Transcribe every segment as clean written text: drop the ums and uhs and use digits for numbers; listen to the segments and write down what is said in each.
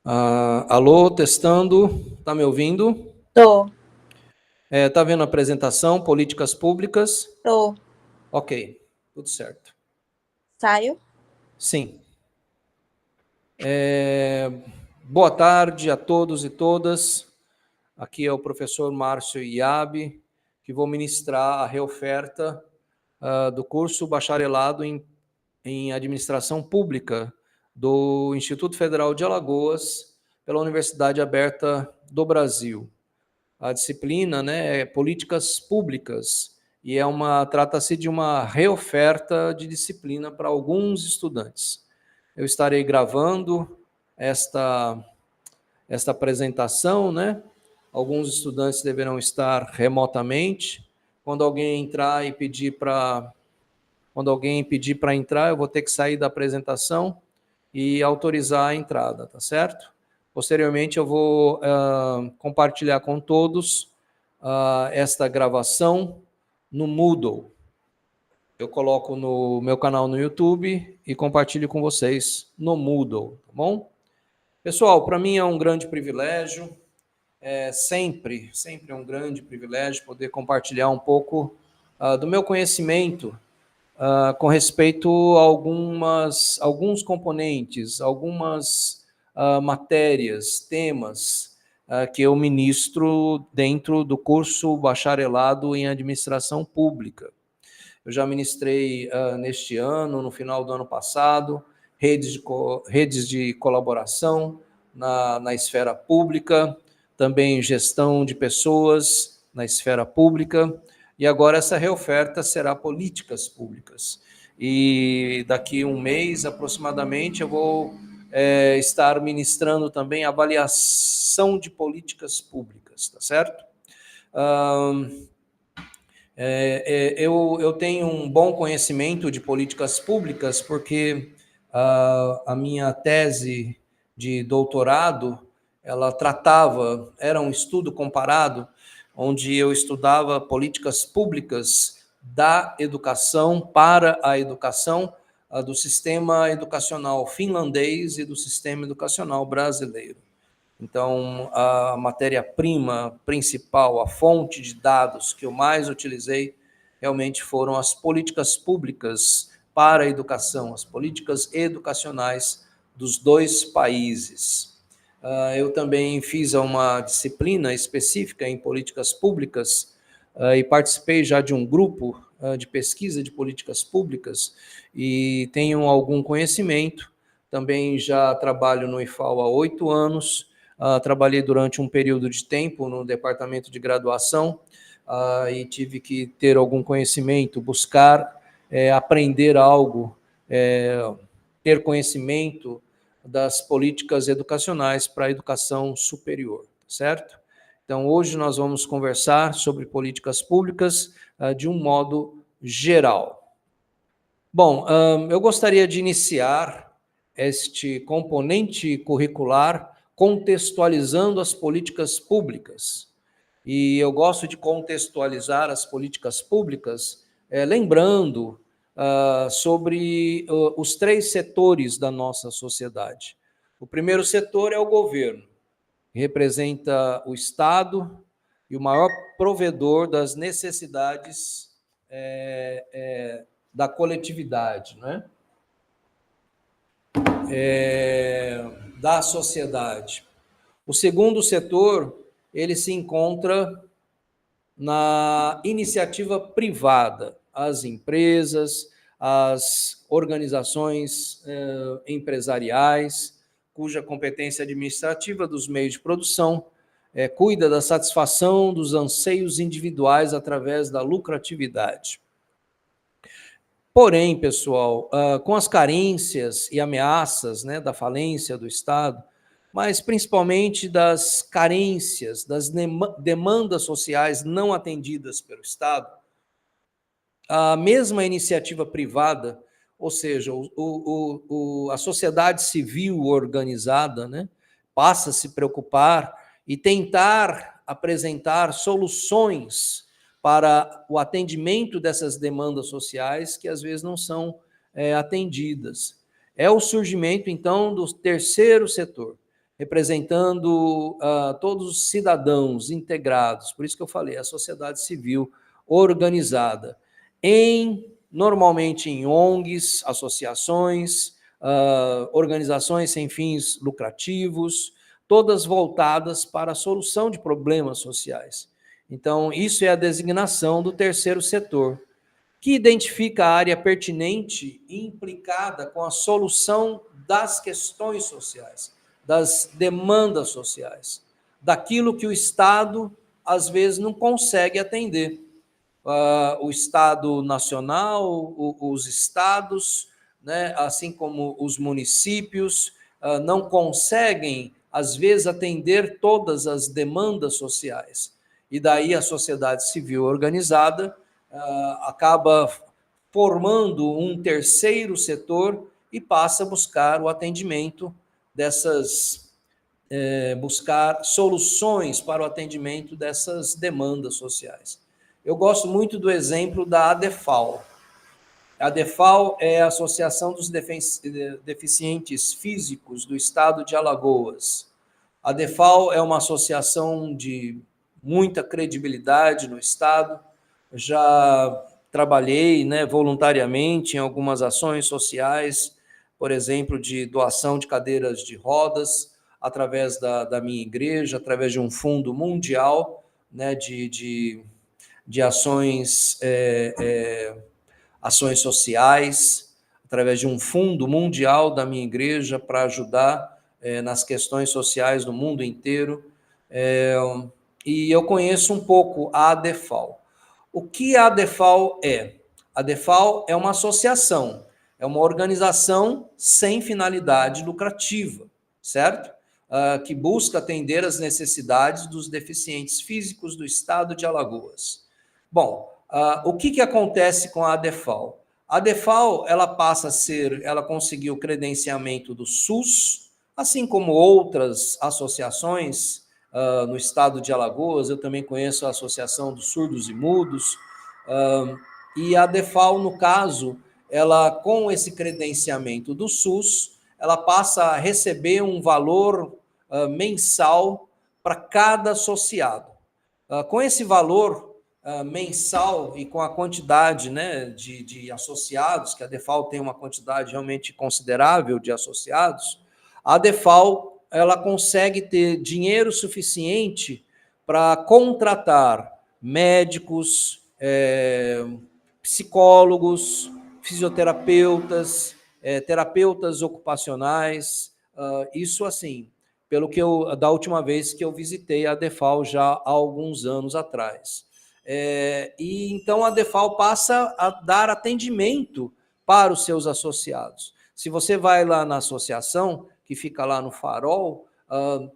Alô, testando, tá me ouvindo? Tô, Tá vendo a apresentação, políticas públicas? tô. Ok, tudo certo. Saio? Sim. Boa tarde a todos e todas. Aqui é o professor Márcio Iabi, que vou ministrar a reoferta do curso Bacharelado em Administração Pública do Instituto Federal de Alagoas, pela Universidade Aberta do Brasil. A disciplina, né, é Políticas Públicas, e trata-se de uma reoferta de disciplina para alguns estudantes. Eu estarei gravando esta apresentação, né? Alguns estudantes deverão estar remotamente. Quando alguém pedir para entrar, eu vou ter que sair da apresentação e autorizar a entrada, tá certo? Posteriormente, eu vou compartilhar com todos esta gravação no Moodle. Eu coloco no meu canal no YouTube e compartilho com vocês no Moodle, tá bom? Pessoal, para mim é um grande privilégio, sempre é um grande privilégio poder compartilhar um pouco do meu conhecimento com respeito a alguns componentes, algumas matérias, temas que eu ministro dentro do curso Bacharelado em Administração Pública. Eu já ministrei neste ano, no final do ano passado, redes de colaboração na esfera pública, também gestão de pessoas na esfera pública, e agora essa reoferta será políticas públicas. E daqui um mês, aproximadamente, eu vou estar ministrando também avaliação de políticas públicas, tá certo? Eu tenho um bom conhecimento de políticas públicas porque a minha tese de doutorado, era um estudo comparado, onde eu estudava políticas públicas da educação para a educação do sistema educacional finlandês e do sistema educacional brasileiro. Então, a matéria-prima principal, a fonte de dados que eu mais utilizei, realmente foram as políticas públicas para a educação, as políticas educacionais dos dois países. Eu também fiz uma disciplina específica em políticas públicas e participei já de um grupo de pesquisa de políticas públicas e tenho algum conhecimento. Também já trabalho no IFAL há 8 anos, trabalhei durante um período de tempo no departamento de graduação e tive que ter algum conhecimento, buscar aprender algo, ter conhecimento das políticas educacionais para a educação superior, certo? Então, hoje nós vamos conversar sobre políticas públicas de um modo geral. Bom, eu gostaria de iniciar este componente curricular contextualizando as políticas públicas. E eu gosto de contextualizar as políticas públicas lembrando sobre os 3 setores da nossa sociedade. O primeiro setor é o governo, que representa o Estado e o maior provedor das necessidades da coletividade, né? Da sociedade. O segundo setor, ele se encontra na iniciativa privada, as empresas, as organizações empresariais, cuja competência administrativa dos meios de produção cuida da satisfação dos anseios individuais através da lucratividade. Porém, pessoal, com as carências e ameaças, né, da falência do Estado, mas principalmente das carências, das demandas sociais não atendidas pelo Estado, a mesma iniciativa privada, ou seja, a sociedade civil organizada, né, passa a se preocupar e tentar apresentar soluções para o atendimento dessas demandas sociais que às vezes não são atendidas. É o surgimento, então, do terceiro setor, representando todos os cidadãos integrados, por isso que eu falei, a sociedade civil organizada, normalmente em ONGs, associações, organizações sem fins lucrativos, todas voltadas para a solução de problemas sociais. Então, isso é a designação do terceiro setor, que identifica a área pertinente e implicada com a solução das questões sociais, das demandas sociais, daquilo que o Estado, às vezes, não consegue atender. O Estado nacional, os estados, né, assim como os municípios, não conseguem, às vezes, atender todas as demandas sociais. E daí a sociedade civil organizada acaba formando um terceiro setor e passa a buscar o atendimento buscar soluções para o atendimento dessas demandas sociais. Eu gosto muito do exemplo da ADEFAL. A ADEFAL é a Associação dos Deficientes Físicos do Estado de Alagoas. A ADEFAL é uma associação de muita credibilidade no Estado. Já trabalhei, né, voluntariamente em algumas ações sociais, por exemplo, de doação de cadeiras de rodas, através da minha igreja, através de um fundo mundial, né, de ações, ações sociais, através de um fundo mundial da minha igreja para ajudar nas questões sociais do mundo inteiro. E eu conheço um pouco a ADEFAL. O que a ADEFAL é? A ADEFAL é uma associação, é uma organização sem finalidade lucrativa, certo? Que busca atender as necessidades dos deficientes físicos do estado de Alagoas. Bom, o que acontece com a ADEFAL? A ADEFAL, ela conseguiu o credenciamento do SUS, assim como outras associações no estado de Alagoas. Eu também conheço a Associação dos Surdos e Mudos, e a ADEFAL, no caso, ela, com esse credenciamento do SUS, ela passa a receber um valor mensal para cada associado. Com esse valor mensal e com a quantidade, né, de associados, que a ADEFAL tem uma quantidade realmente considerável de associados, a ADEFAL ela consegue ter dinheiro suficiente para contratar médicos, psicólogos, fisioterapeutas, terapeutas ocupacionais, isso assim, da última vez que eu visitei a ADEFAL já há alguns anos atrás. E então a ADEFAL passa a dar atendimento para os seus associados. Se você vai lá na associação, que fica lá no Farol,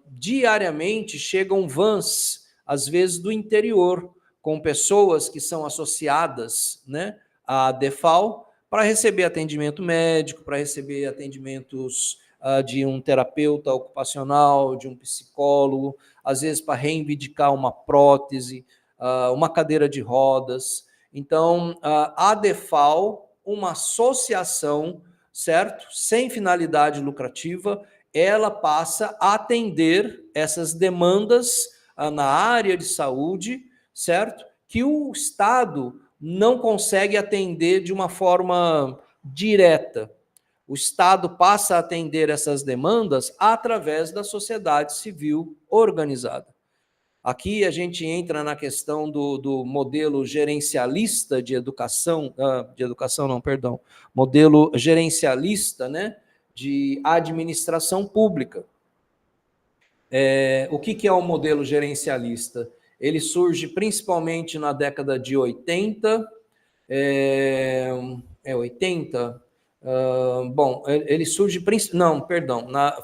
diariamente chegam vans, às vezes do interior, com pessoas que são associadas, né, à ADEFAL, para receber atendimento médico, para receber atendimentos de um terapeuta ocupacional, de um psicólogo, às vezes para reivindicar uma prótese, uma cadeira de rodas. Então, a ADEFAL, uma associação, certo? Sem finalidade lucrativa, ela passa a atender essas demandas na área de saúde, certo? Que o Estado não consegue atender de uma forma direta. O Estado passa a atender essas demandas através da sociedade civil organizada. Aqui a gente entra na questão do modelo gerencialista modelo gerencialista, né, de administração pública. O que é o modelo gerencialista? Ele surge principalmente na década de 80, 80? Ele surge,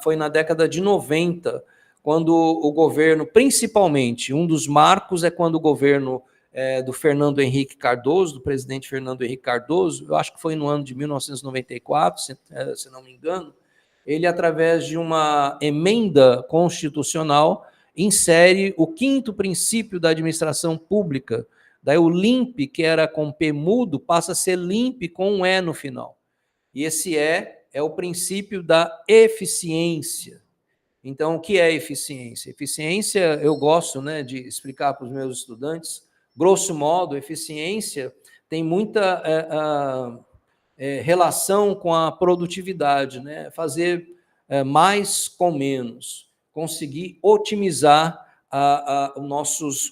foi na década de 90, quando o governo, principalmente, um dos marcos é quando o governo do Fernando Henrique Cardoso, do presidente Fernando Henrique Cardoso, eu acho que foi no ano de 1994, se não me engano, ele, através de uma emenda constitucional, insere o 5º princípio da administração pública. Daí o LIMP, que era com P mudo, passa a ser LIMP com um E no final. E esse é o princípio da eficiência. Então, o que é eficiência? Eficiência, eu gosto, né, de explicar para os meus estudantes, grosso modo, eficiência tem muita relação com a produtividade, né? Fazer mais com menos, conseguir otimizar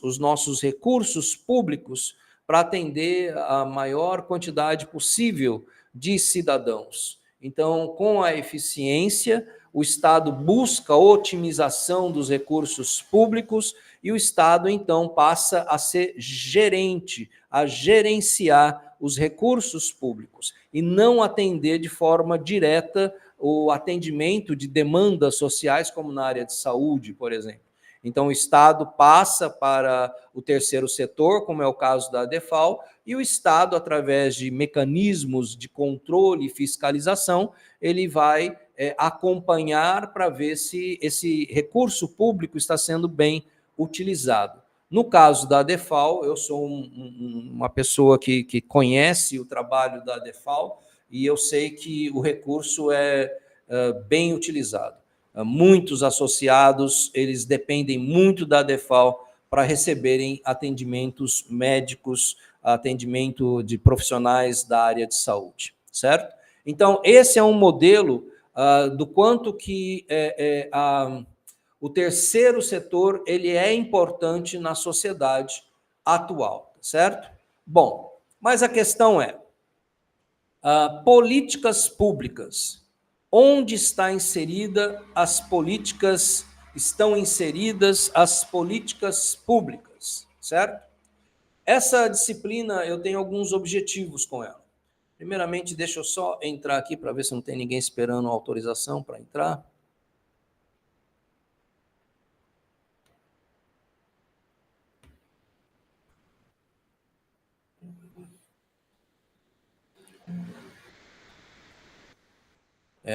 os nossos recursos públicos para atender a maior quantidade possível de cidadãos. Então, com a eficiência, o Estado busca a otimização dos recursos públicos e o Estado, então, passa a ser gerente, a gerenciar os recursos públicos e não atender de forma direta o atendimento de demandas sociais, como na área de saúde, por exemplo. Então, o Estado passa para o terceiro setor, como é o caso da ADEFAL, e o Estado, através de mecanismos de controle e fiscalização, ele vai acompanhar para ver se esse recurso público está sendo bem utilizado. No caso da ADEFAL, eu sou uma pessoa que conhece o trabalho da ADEFAL e eu sei que o recurso é bem utilizado. Muitos associados, eles dependem muito da ADEFAL para receberem atendimentos médicos, atendimento de profissionais da área de saúde, certo? Então, esse é um modelo do quanto que o terceiro setor ele é importante na sociedade atual, certo? Bom, mas a questão é, políticas públicas. Onde estão inseridas as políticas públicas, certo? Essa disciplina, eu tenho alguns objetivos com ela. Primeiramente, deixa eu só entrar aqui para ver se não tem ninguém esperando a autorização para entrar.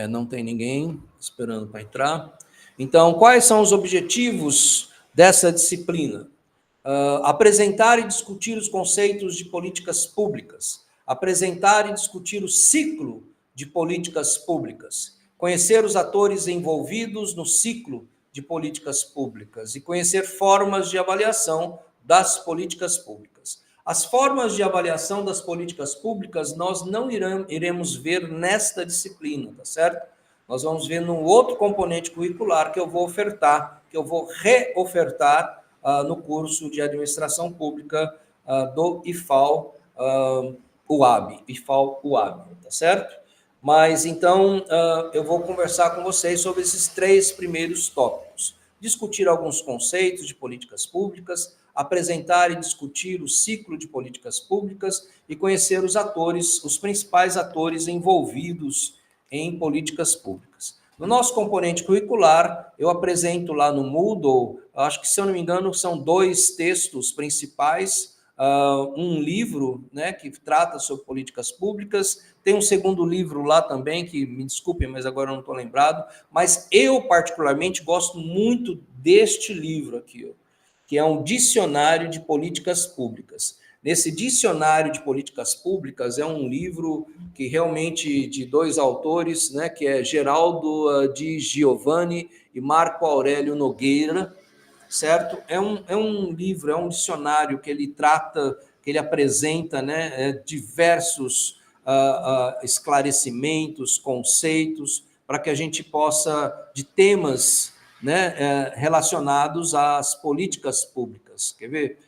Não tem ninguém esperando para entrar. Então, quais são os objetivos dessa disciplina? Apresentar e discutir os conceitos de políticas públicas, apresentar e discutir o ciclo de políticas públicas, conhecer os atores envolvidos no ciclo de políticas públicas e conhecer formas de avaliação das políticas públicas. As formas de avaliação das políticas públicas nós não iremos ver nesta disciplina, tá certo? Nós vamos ver num outro componente curricular que eu vou ofertar, que eu vou reofertar no curso de Administração Pública do IFAL UAB, tá certo? Mas, então, eu vou conversar com vocês sobre esses 3 primeiros tópicos. Discutir alguns conceitos de políticas públicas, apresentar e discutir o ciclo de políticas públicas e conhecer os atores, os principais atores envolvidos em políticas públicas. No nosso componente curricular, eu apresento lá no Moodle, acho que, se eu não me engano, são 2 textos principais, um livro, né, que trata sobre políticas públicas, tem um segundo livro lá também, que, me desculpem, mas agora eu não estou lembrado, mas eu, particularmente, gosto muito deste livro aqui, que é um dicionário de políticas públicas. Nesse dicionário de políticas públicas é um livro que realmente de 2 autores, né, que é Geraldo Di Giovanni e Marco Aurélio Nogueira, certo? É um livro, é um dicionário que ele trata, que ele apresenta, né, diversos esclarecimentos, conceitos, para que a gente possa, de temas, né, relacionados às políticas públicas. Quer ver?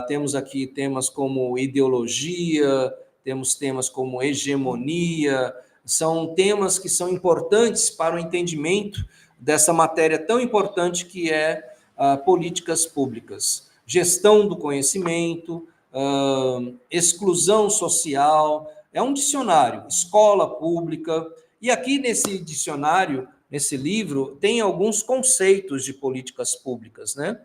Temos aqui temas como ideologia, temos temas como hegemonia, são temas que são importantes para o entendimento dessa matéria tão importante que é políticas públicas. Gestão do conhecimento, exclusão social, é um dicionário, escola pública, e aqui nesse dicionário, nesse livro, tem alguns conceitos de políticas públicas, né?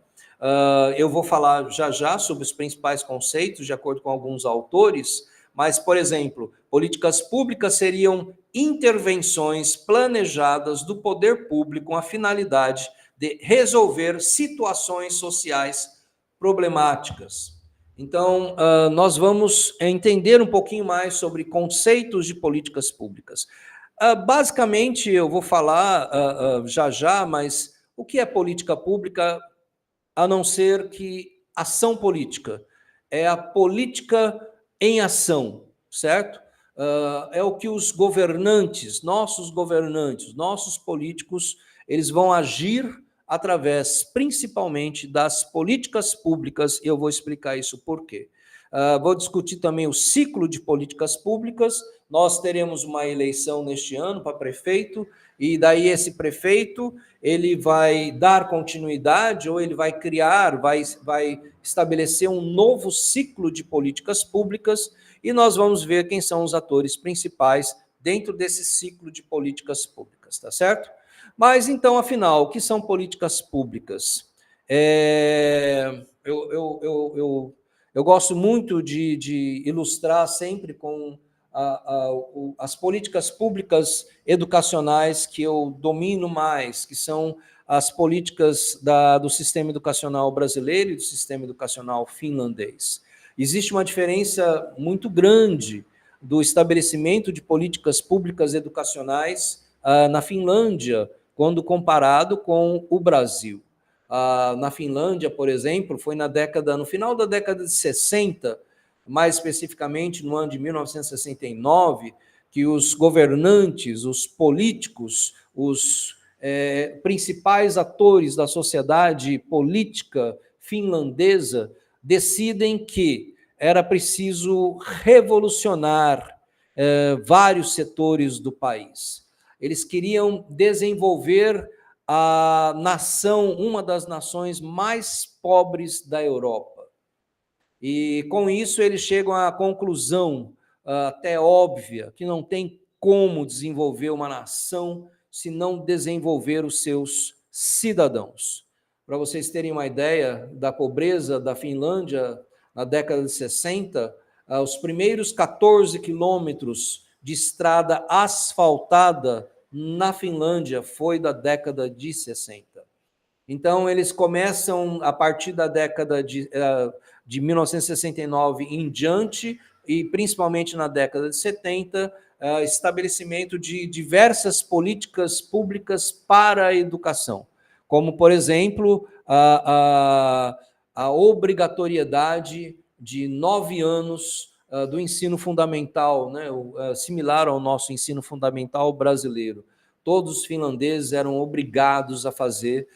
Eu vou falar já sobre os principais conceitos, de acordo com alguns autores, mas, por exemplo, políticas públicas seriam intervenções planejadas do poder público com a finalidade de resolver situações sociais problemáticas. Então, nós vamos entender um pouquinho mais sobre conceitos de políticas públicas. Basicamente, eu vou falar já, mas O que é política pública, a não ser que ação política? É a política em ação, certo? É o que os governantes, nossos políticos, eles vão agir através, principalmente, das políticas públicas, e eu vou explicar isso por quê. Vou discutir também o ciclo de políticas públicas. Nós teremos uma eleição neste ano para prefeito, e daí esse prefeito, ele vai dar continuidade, ou ele vai criar, vai estabelecer um novo ciclo de políticas públicas, e nós vamos ver quem são os atores principais dentro desse ciclo de políticas públicas, tá certo? Mas então, afinal, o que são políticas públicas? Eu gosto muito de ilustrar sempre com as políticas públicas educacionais que eu domino mais, que são as políticas do sistema educacional brasileiro e do sistema educacional finlandês. Existe uma diferença muito grande do estabelecimento de políticas públicas educacionais na Finlândia, quando comparado com o Brasil. Na Finlândia, por exemplo, foi no final da década de 60, mais especificamente no ano de 1969, que os governantes, os políticos, os principais atores da sociedade política finlandesa decidem que era preciso revolucionar vários setores do país. Eles queriam desenvolver a nação, uma das nações mais pobres da Europa. E com isso eles chegam à conclusão, até óbvia, que não tem como desenvolver uma nação se não desenvolver os seus cidadãos. Para vocês terem uma ideia da pobreza da Finlândia na década de 60, os primeiros 14 quilômetros de estrada asfaltada na Finlândia foi da década de 60. Então, eles começam, a partir da década de 1969 em diante, e principalmente na década de 70, estabelecimento de diversas políticas públicas para a educação, como, por exemplo, a obrigatoriedade de 9 anos do ensino fundamental, né, similar ao nosso ensino fundamental brasileiro. Todos os finlandeses eram obrigados a fazer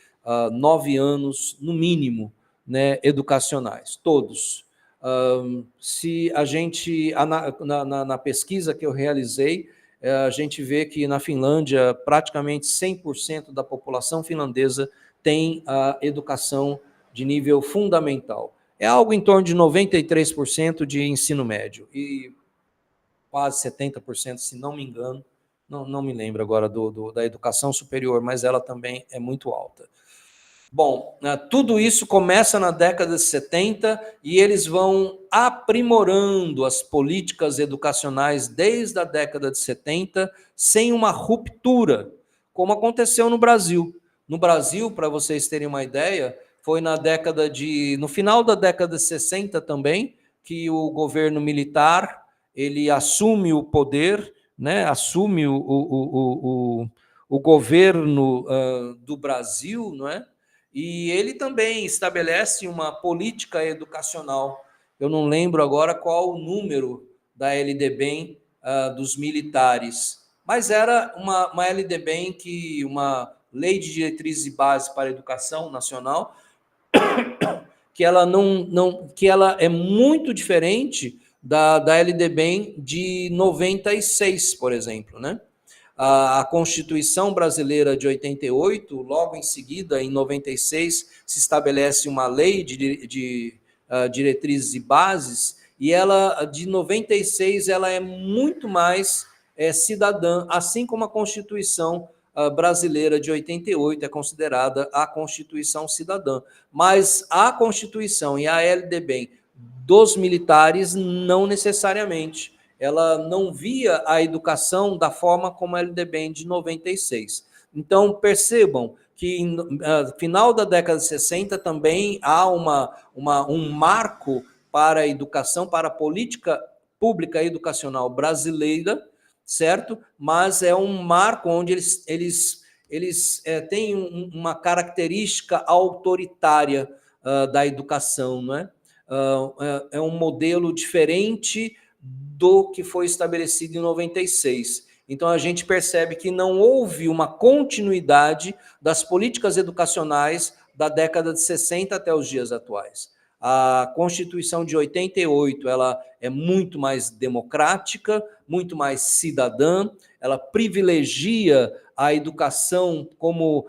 9 anos, no mínimo, né, educacionais, todos. Se a gente, na pesquisa que eu realizei, a gente vê que na Finlândia, praticamente 100% da população finlandesa tem a educação de nível fundamental. É algo em torno de 93% de ensino médio, e quase 70%, se não me engano, não me lembro agora da educação superior, mas ela também é muito alta. Bom, tudo isso começa na década de 70 e eles vão aprimorando as políticas educacionais desde a década de 70, sem uma ruptura, como aconteceu no Brasil. No Brasil, para vocês terem uma ideia, foi no final da década de 60 também, que o governo militar ele assume o poder, né, assume o governo do Brasil, não é? E ele também estabelece uma política educacional. Eu não lembro agora qual o número da LDBEM dos militares, mas era uma LDBEM, uma Lei de Diretrizes e Bases para a Educação Nacional, que ela é muito diferente da LDBEM de 96, por exemplo, né? A Constituição Brasileira de 88, logo em seguida, em 96, se estabelece uma lei de diretrizes e bases, e ela, de 96, ela é muito mais cidadã, assim como a Constituição brasileira de 88 é considerada a Constituição cidadã. Mas a Constituição e a LDB dos militares, não necessariamente. Ela não via a educação da forma como a LDB de 96. Então, percebam que no final da década de 60 também há um marco para a educação, para a política pública educacional brasileira, certo? Mas é um marco onde eles eles têm uma característica autoritária da educação, não é? É um modelo diferente do que foi estabelecido em 96. Então, a gente percebe que não houve uma continuidade das políticas educacionais da década de 60 até os dias atuais. A Constituição de 88, ela é muito mais democrática, muito mais cidadã, ela privilegia a educação como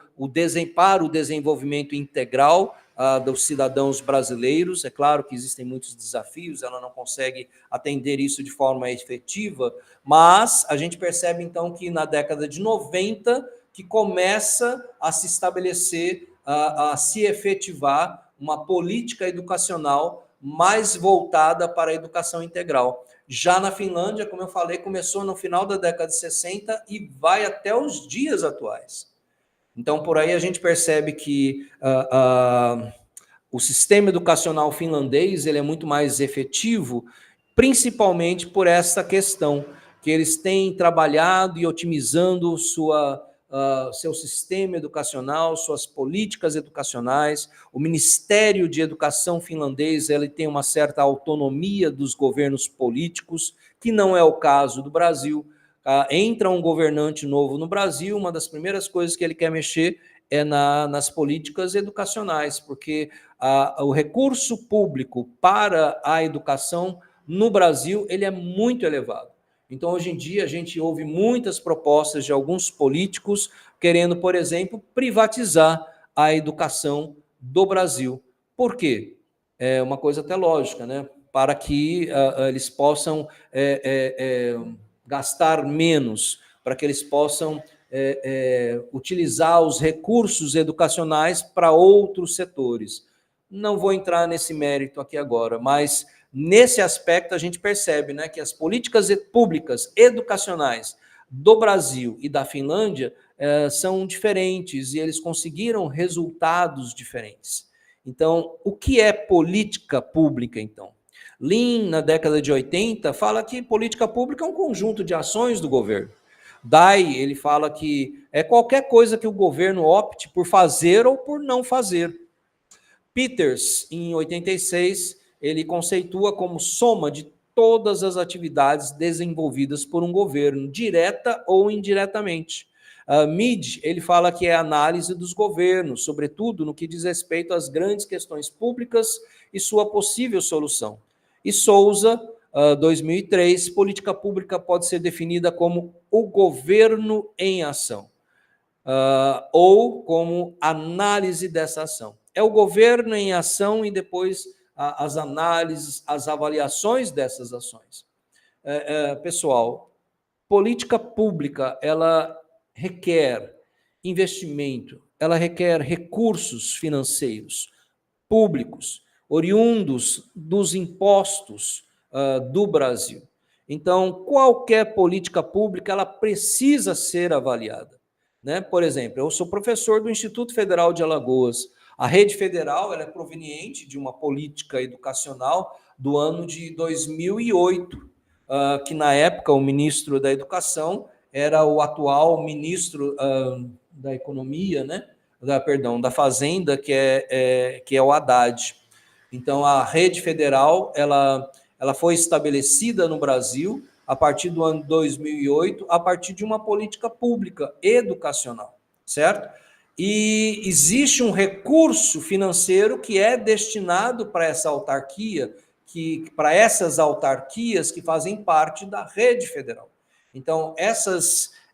para o desenvolvimento integral dos cidadãos brasileiros. É claro que existem muitos desafios, ela não consegue atender isso de forma efetiva, mas a gente percebe então que na década de 90 que começa a se estabelecer, a se efetivar uma política educacional mais voltada para a educação integral. Já na Finlândia, como eu falei, começou no final da década de 60 e vai até os dias atuais. Então, por aí a gente percebe que o sistema educacional finlandês ele é muito mais efetivo, principalmente por essa questão, que eles têm trabalhado e otimizando seu sistema educacional, suas políticas educacionais. O Ministério de Educação finlandês ele tem uma certa autonomia dos governos políticos, que não é o caso do Brasil. Entra um governante novo no Brasil, uma das primeiras coisas que ele quer mexer é nas políticas educacionais, porque o recurso público para a educação no Brasil ele é muito elevado. Então, hoje em dia, a gente ouve muitas propostas de alguns políticos querendo, por exemplo, privatizar a educação do Brasil. Por quê? É uma coisa até lógica, né? Para que eles possam gastar menos, para que eles possam utilizar os recursos educacionais para outros setores. Não vou entrar nesse mérito aqui agora, mas nesse aspecto a gente percebe, né, que as políticas públicas educacionais do Brasil e da Finlândia são diferentes e eles conseguiram resultados diferentes. Então, o que é política pública, então? Lean, na década de 80, fala que política pública é um conjunto de ações do governo. Dai, ele fala que é qualquer coisa que o governo opte por fazer ou por não fazer. Peters, em 86, ele conceitua como soma de todas as atividades desenvolvidas por um governo, direta ou indiretamente. Mead, ele fala que é a análise dos governos, sobretudo no que diz respeito às grandes questões públicas e sua possível solução. E Souza, 2003, política pública pode ser definida como o governo em ação, ou como análise dessa ação. É o governo em ação e depois as análises, as avaliações dessas ações. Pessoal, política pública, ela requer investimento, ela requer recursos financeiros públicos, oriundos dos impostos do Brasil. Então, qualquer política pública, ela precisa ser avaliada, né? Por exemplo, eu sou professor do Instituto Federal de Alagoas. A rede federal ela é proveniente de uma política educacional do ano de 2008, que na época o ministro da Educação era o atual ministro da Economia, né? Da Fazenda, que é o Haddad. Então, a rede federal ela foi estabelecida no Brasil a partir do ano 2008, a partir de uma política pública educacional, certo? E existe um recurso financeiro que é destinado para essa autarquia, para essas autarquias que fazem parte da rede federal. Então,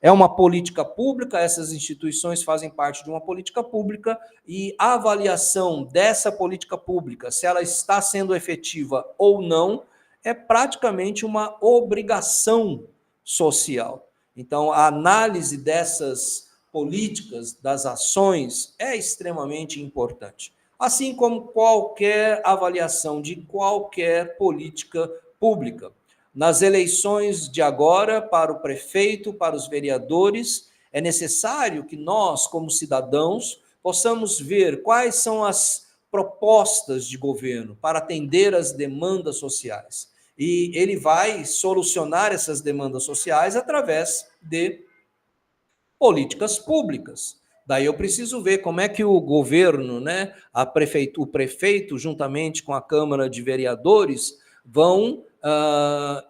é uma política pública, essas instituições fazem parte de uma política pública e a avaliação dessa política pública, se ela está sendo efetiva ou não, é praticamente uma obrigação social. Então, a análise dessas políticas, das ações, é extremamente importante. Assim como qualquer avaliação de qualquer política pública. Nas eleições de agora, para o prefeito, para os vereadores, é necessário que nós, como cidadãos, possamos ver quais são as propostas de governo para atender às demandas sociais. E ele vai solucionar essas demandas sociais através de Políticas públicas. Daí eu preciso ver como é que o governo, né, o prefeito, juntamente com a Câmara de Vereadores, vão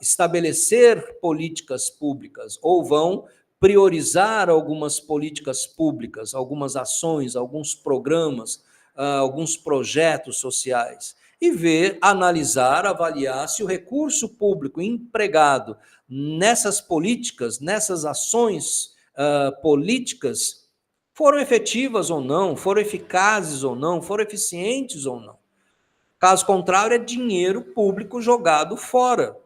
estabelecer políticas públicas ou vão priorizar algumas políticas públicas, algumas ações, alguns programas, alguns projetos sociais. E ver, analisar, avaliar se o recurso público empregado nessas políticas, nessas ações políticas foram efetivas ou não, foram eficazes ou não, foram eficientes ou não. Caso contrário, é dinheiro público jogado fora.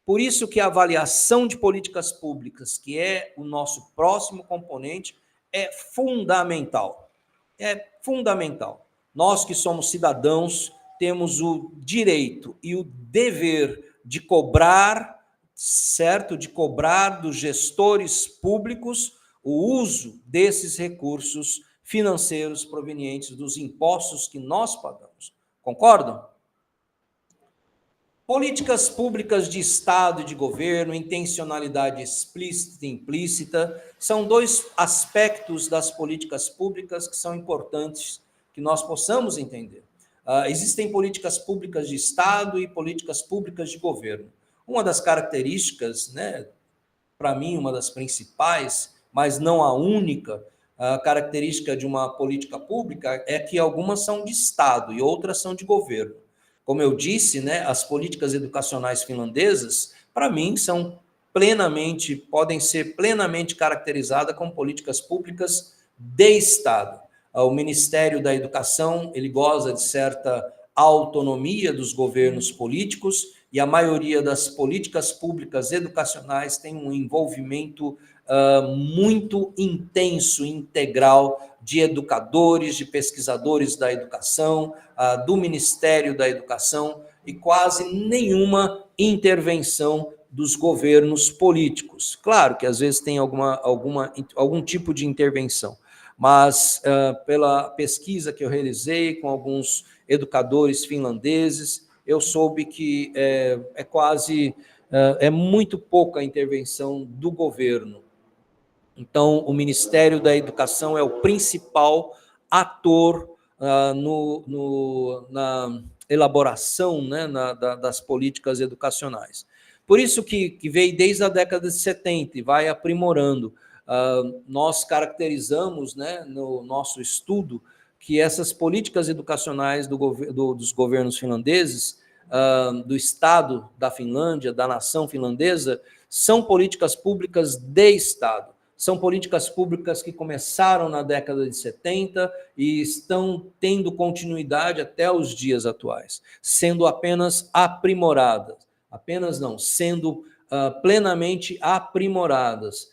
Por isso que a avaliação de políticas públicas, que é o nosso próximo componente, é fundamental. É fundamental. Nós que somos cidadãos temos o direito e o dever de cobrar, certo? De cobrar dos gestores públicos o uso desses recursos financeiros provenientes dos impostos que nós pagamos. Concordam? Políticas públicas de Estado e de governo, intencionalidade explícita e implícita, são dois aspectos das políticas públicas que são importantes que nós possamos entender. Existem políticas públicas de Estado e políticas públicas de governo. Uma das características, né, para mim, uma das principais, mas não a única, a característica de uma política pública é que algumas são de Estado e outras são de governo. Como eu disse, né, as políticas educacionais finlandesas, para mim, podem ser plenamente caracterizadas como políticas públicas de Estado. O Ministério da Educação, ele goza de certa autonomia dos governos políticos e a maioria das políticas públicas educacionais tem um envolvimento muito intenso, integral, de educadores, de pesquisadores da educação, do Ministério da Educação, e quase nenhuma intervenção dos governos políticos. Claro que às vezes tem algum tipo de intervenção, mas pela pesquisa que eu realizei com alguns educadores finlandeses, eu soube que é muito pouca a intervenção do governo. Então, o Ministério da Educação é o principal ator na elaboração, né, das políticas educacionais. Por isso que veio desde a década de 70 e vai aprimorando. Nós caracterizamos, né, no nosso estudo que essas políticas educacionais dos governos finlandeses, do Estado da Finlândia, da nação finlandesa, são políticas públicas de Estado. São políticas públicas que começaram na década de 70 e estão tendo continuidade até os dias atuais, sendo apenas aprimoradas. Apenas não, sendo plenamente aprimoradas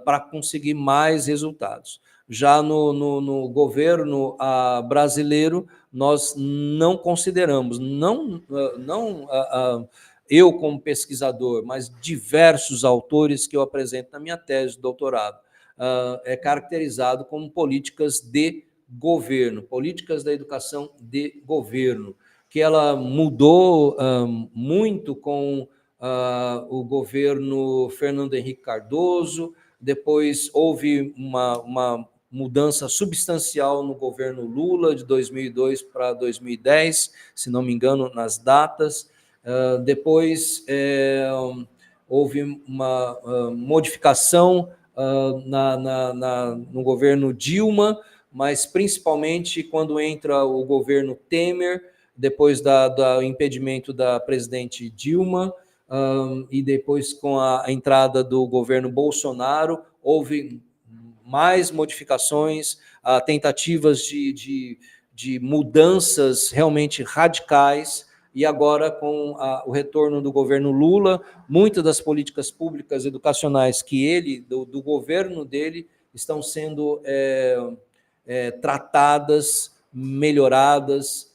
para conseguir mais resultados. Já no governo brasileiro, nós não consideramos, eu como pesquisador, mas diversos autores que eu apresento na minha tese de doutorado, é caracterizado como políticas de governo, políticas da educação de governo, que ela mudou muito com o governo Fernando Henrique Cardoso, depois houve uma mudança substancial no governo Lula, de 2002 para 2010, se não me engano, nas datas. Depois houve uma modificação no governo Dilma, mas principalmente quando entra o governo Temer, depois do impedimento da presidente Dilma, e depois com a entrada do governo Bolsonaro, houve mais modificações, tentativas de mudanças realmente radicais, e agora com o retorno do governo Lula, muitas das políticas públicas educacionais do governo dele, estão sendo tratadas, melhoradas,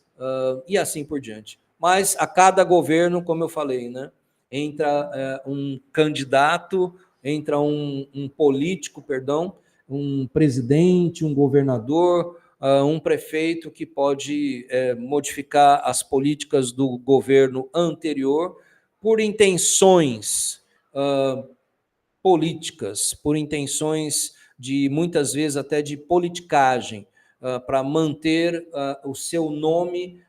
e assim por diante. Mas a cada governo, como eu falei, né, entra um candidato, entra um político, um presidente, um governador, um prefeito que pode modificar as políticas do governo anterior por intenções políticas, por intenções de muitas vezes até de politicagem, para manter o seu nome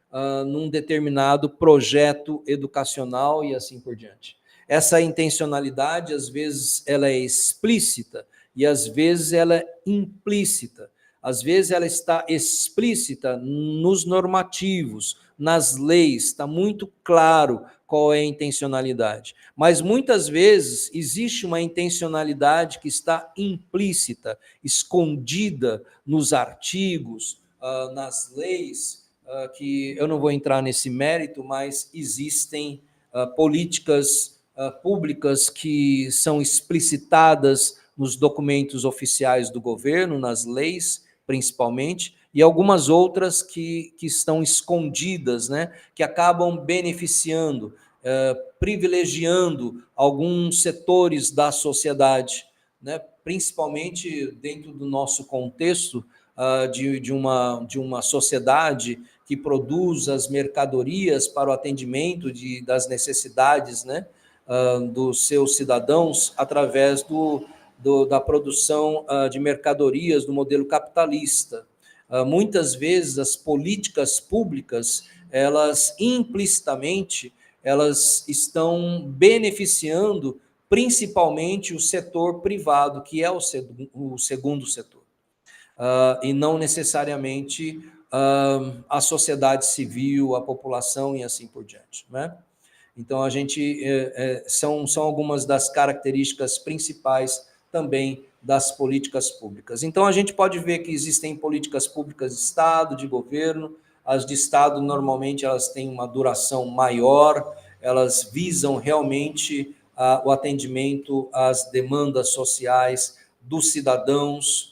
num determinado projeto educacional e assim por diante. Essa intencionalidade, às vezes, ela é explícita e às vezes ela é implícita. Às vezes ela está explícita nos normativos, nas leis, está muito claro qual é a intencionalidade. Mas muitas vezes existe uma intencionalidade que está implícita, escondida nos artigos, nas leis, que eu não vou entrar nesse mérito, mas existem políticas públicas que são explicitadas nos documentos oficiais do governo, nas leis, principalmente, e algumas outras que estão escondidas, né, que acabam beneficiando, privilegiando alguns setores da sociedade, né, principalmente dentro do nosso contexto de uma sociedade que produz as mercadorias para o atendimento das necessidades, né, dos seus cidadãos através da produção de mercadorias do modelo capitalista. Muitas vezes as políticas públicas, elas implicitamente, elas estão beneficiando principalmente o setor privado, que é o segundo setor, e não necessariamente a sociedade civil, a população e assim por diante, né? Então, são algumas das características principais também das políticas públicas. Então, a gente pode ver que existem políticas públicas de Estado, de governo. As de Estado, normalmente, elas têm uma duração maior, elas visam realmente o atendimento às demandas sociais dos cidadãos,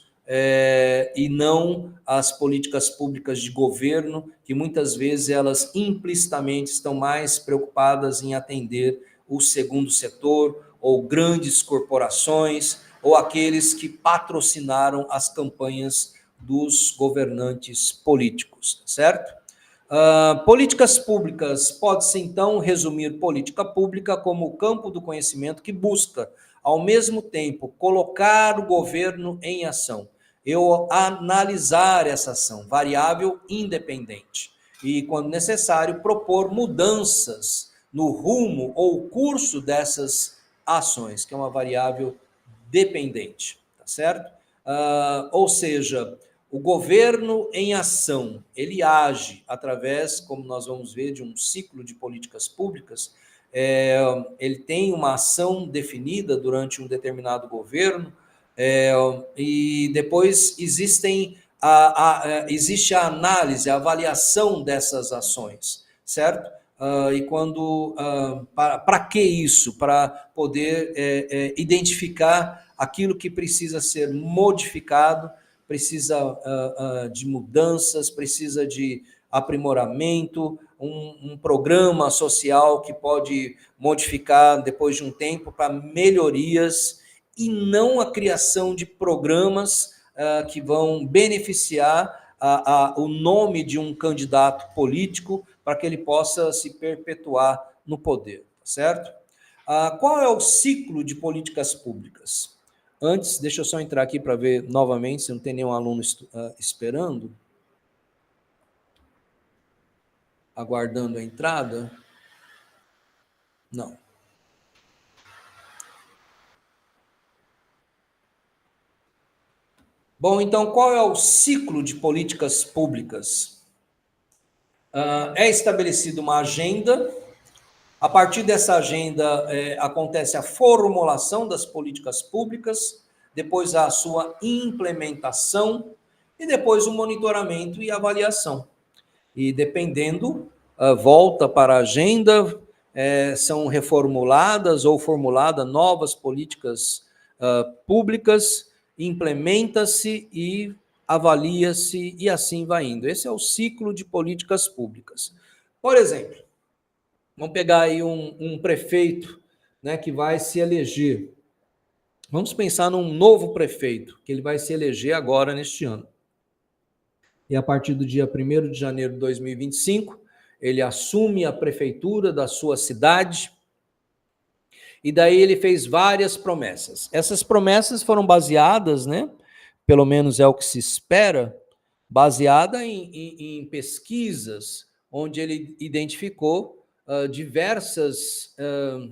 e não as políticas públicas de governo, que muitas vezes elas implicitamente estão mais preocupadas em atender o segundo setor, ou grandes corporações, ou aqueles que patrocinaram as campanhas dos governantes políticos, certo? Políticas públicas pode-se, então, resumir política pública como o campo do conhecimento que busca, ao mesmo tempo, colocar o governo em ação, eu analisar essa ação, variável independente, e, quando necessário, propor mudanças no rumo ou curso dessas ações, que é uma variável dependente, tá certo? Ou seja, o governo em ação, ele age através, como nós vamos ver, de um ciclo de políticas públicas. Ele tem uma ação definida durante um determinado governo, e depois existe a análise, a avaliação dessas ações, certo? E quando para que isso? Para poder identificar aquilo que precisa ser modificado, precisa de mudanças, precisa de aprimoramento, um programa social que pode modificar depois de um tempo para melhorias, e não a criação de programas que vão beneficiar o nome de um candidato político para que ele possa se perpetuar no poder, certo? Qual é o ciclo de políticas públicas? Antes, deixa eu só entrar aqui para ver novamente se não tem nenhum aluno esperando, aguardando a entrada. Não. Bom, então, qual é o ciclo de políticas públicas? É estabelecida uma agenda. A partir dessa agenda, acontece a formulação das políticas públicas, depois a sua implementação e depois o monitoramento e avaliação. E dependendo, volta para a agenda, são reformuladas ou formuladas novas políticas públicas, implementa-se e avalia-se, e assim vai indo. Esse é o ciclo de políticas públicas. Por exemplo, vamos pegar aí um prefeito, né, que vai se eleger. Vamos pensar num novo prefeito, que ele vai se eleger agora neste ano. E a partir do dia 1º de janeiro de 2025, ele assume a prefeitura da sua cidade, e daí ele fez várias promessas. Essas promessas foram baseadas, né, pelo menos é o que se espera, baseada em pesquisas, onde ele identificou diversas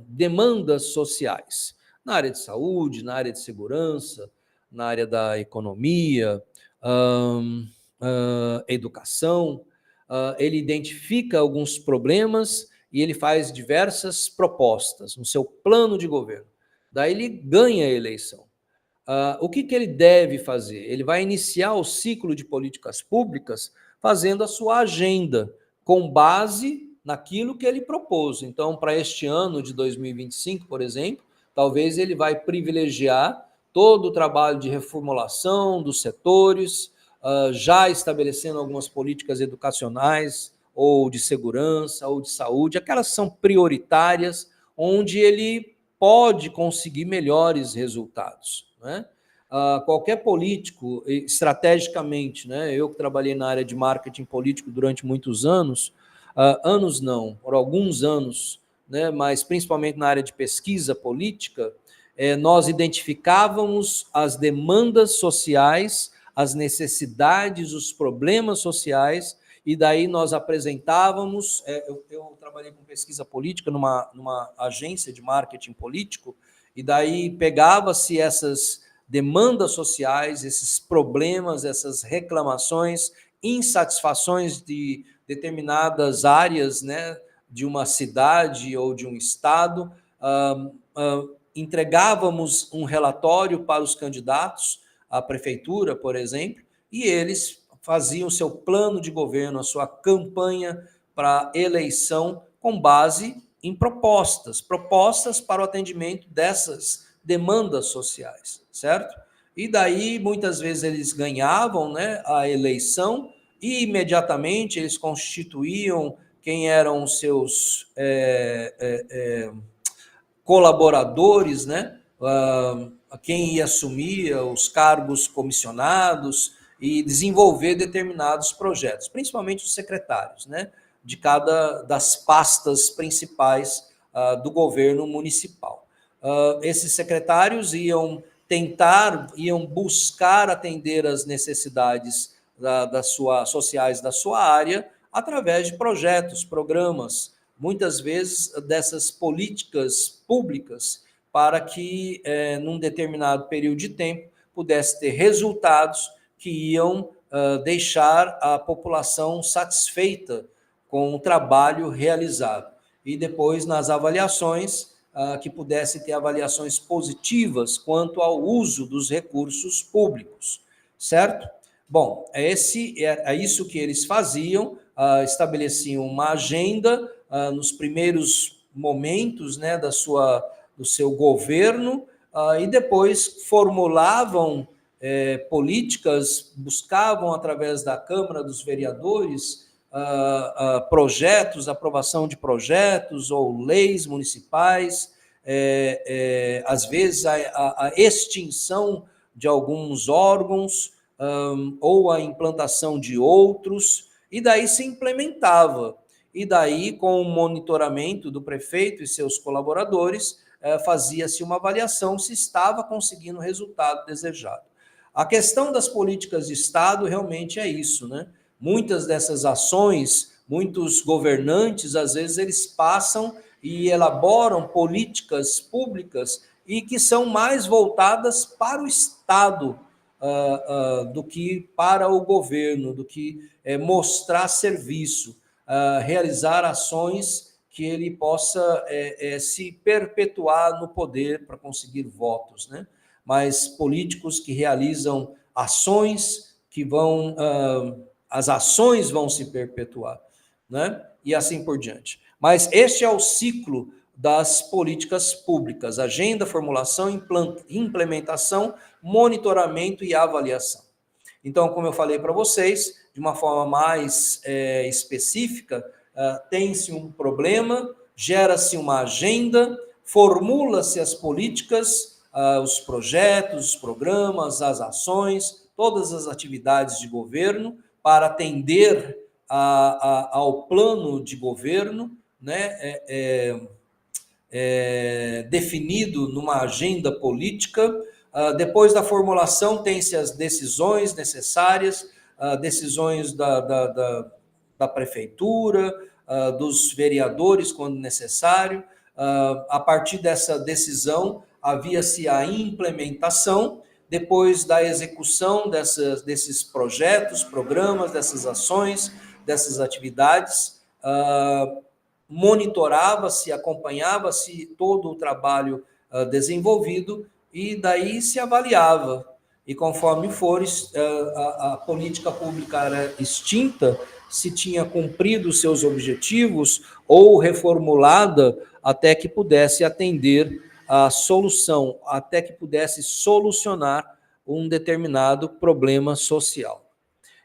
demandas sociais, na área de saúde, na área de segurança, na área da economia, educação. Ele identifica alguns problemas e ele faz diversas propostas no seu plano de governo. Daí ele ganha a eleição. O que ele deve fazer? Ele vai iniciar o ciclo de políticas públicas fazendo a sua agenda, com base naquilo que ele propôs. Então, para este ano de 2025, por exemplo, talvez ele vai privilegiar todo o trabalho de reformulação dos setores, já estabelecendo algumas políticas educacionais, ou de segurança, ou de saúde, aquelas são prioritárias, onde ele pode conseguir melhores resultados, né? Qualquer político, estrategicamente, né? Eu que trabalhei na área de marketing político durante muitos anos, anos não, por alguns anos, né? Mas principalmente na área de pesquisa política, nós identificávamos as demandas sociais, as necessidades, os problemas sociais, e daí nós apresentávamos, eu trabalhei com pesquisa política numa agência de marketing político, e daí pegava-se essas demandas sociais, esses problemas, essas reclamações, insatisfações de determinadas áreas, né, de uma cidade ou de um estado, entregávamos um relatório para os candidatos à prefeitura, por exemplo, e eles faziam o seu plano de governo, a sua campanha para eleição com base em propostas para o atendimento dessas demandas sociais, certo? E daí, muitas vezes, eles ganhavam, né, a eleição e imediatamente eles constituíam quem eram os seus colaboradores, né? Quem ia assumir os cargos comissionados e desenvolver determinados projetos, principalmente os secretários, né? De cada das pastas principais do governo municipal. Esses secretários iam buscar atender as necessidades sociais da sua área através de projetos, programas, muitas vezes dessas políticas públicas para que, num determinado período de tempo, pudesse ter resultados que iam deixar a população satisfeita com o trabalho realizado. E depois, nas avaliações, que pudesse ter avaliações positivas quanto ao uso dos recursos públicos, certo? Bom, é isso que eles faziam, estabeleciam uma agenda nos primeiros momentos, né, do seu governo, e depois formulavam políticas, buscavam através da Câmara dos Vereadores projetos, aprovação de projetos ou leis municipais, às vezes a extinção de alguns órgãos, ou a implantação de outros, e daí se implementava. E daí, com o monitoramento do prefeito e seus colaboradores, fazia-se uma avaliação se estava conseguindo o resultado desejado. A questão das políticas de Estado realmente é isso, né? Muitas dessas ações, muitos governantes, às vezes, eles passam e elaboram políticas públicas e que são mais voltadas para o Estado do que para o governo, do que mostrar serviço, realizar ações que ele possa se perpetuar no poder para conseguir votos, né? Mas políticos que realizam ações que vão... as ações vão se perpetuar, né? E assim por diante. Mas este é o ciclo das políticas públicas: agenda, formulação, implementação, monitoramento e avaliação. Então, como eu falei para vocês, de uma forma mais específica, tem-se um problema, gera-se uma agenda, formula-se as políticas, os projetos, os programas, as ações, todas as atividades de governo para atender ao plano de governo, né, definido numa agenda política, Depois da formulação, tem-se as decisões necessárias, decisões da prefeitura, dos vereadores, quando necessário. A partir dessa decisão, havia-se a implementação, depois da execução desses projetos, programas, dessas ações, dessas atividades, monitorava-se, acompanhava-se todo o trabalho desenvolvido e daí se avaliava. E conforme for, a política pública era extinta, se tinha cumprido seus objetivos ou reformulada até que pudesse atender a solução, até que pudesse solucionar um determinado problema social.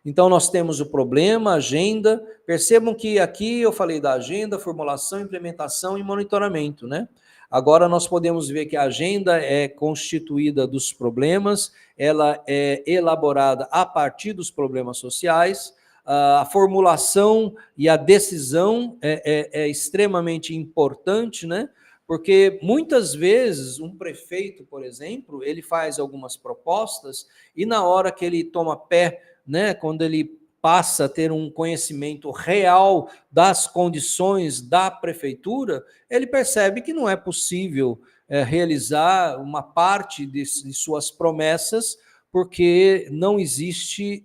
Então, nós temos o problema, agenda. Percebam que aqui eu falei da agenda, formulação, implementação e monitoramento, né? Agora nós podemos ver que a agenda é constituída dos problemas, ela é elaborada a partir dos problemas sociais, a formulação e a decisão é extremamente importante, né? Porque muitas vezes um prefeito, por exemplo, ele faz algumas propostas e na hora que ele toma pé, né, quando ele passa a ter um conhecimento real das condições da prefeitura, ele percebe que não é possível realizar uma parte de suas promessas, porque não existe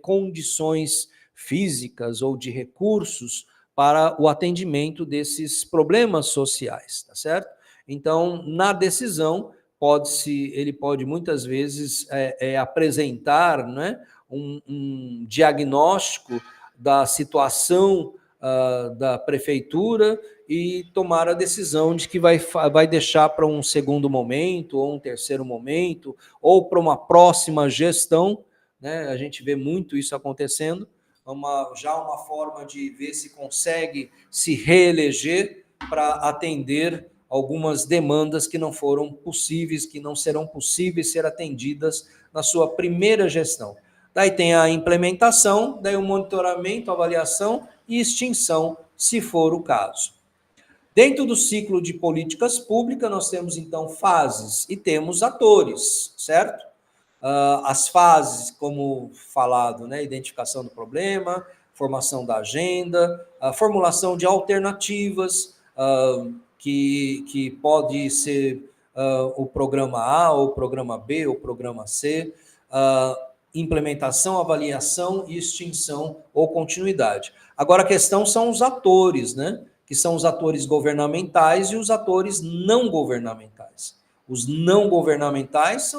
condições físicas ou de recursos para o atendimento desses problemas sociais, tá certo? Então, na decisão, ele pode muitas vezes apresentar, né, um diagnóstico da situação da prefeitura e tomar a decisão de que vai deixar para um segundo momento, ou um terceiro momento, ou para uma próxima gestão, né? A gente vê muito isso acontecendo, já uma forma de ver se consegue se reeleger para atender algumas demandas que não foram possíveis, que não serão possíveis ser atendidas na sua primeira gestão. Daí tem a implementação, daí o monitoramento, avaliação e extinção, se for o caso. Dentro do ciclo de políticas públicas, nós temos, então, fases e temos atores, certo? As fases, como falado, né? Identificação do problema, formação da agenda, a formulação de alternativas, que pode ser o programa A, ou o programa B, ou o programa C, implementação, avaliação e extinção ou continuidade. Agora, a questão são os atores, né? Que são os atores governamentais e os atores não governamentais. Os não governamentais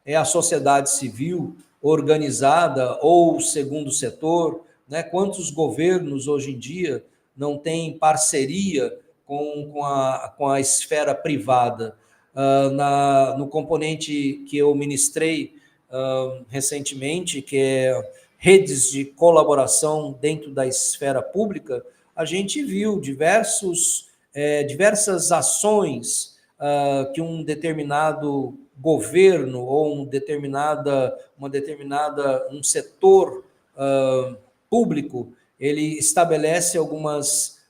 é a sociedade civil organizada ou o segundo setor, né? Quantos governos hoje em dia não têm parceria com a esfera privada? No componente que eu ministrei recentemente, que é redes de colaboração dentro da esfera pública, a gente viu diversas ações que um determinado governo ou um setor público, ele estabelece algumas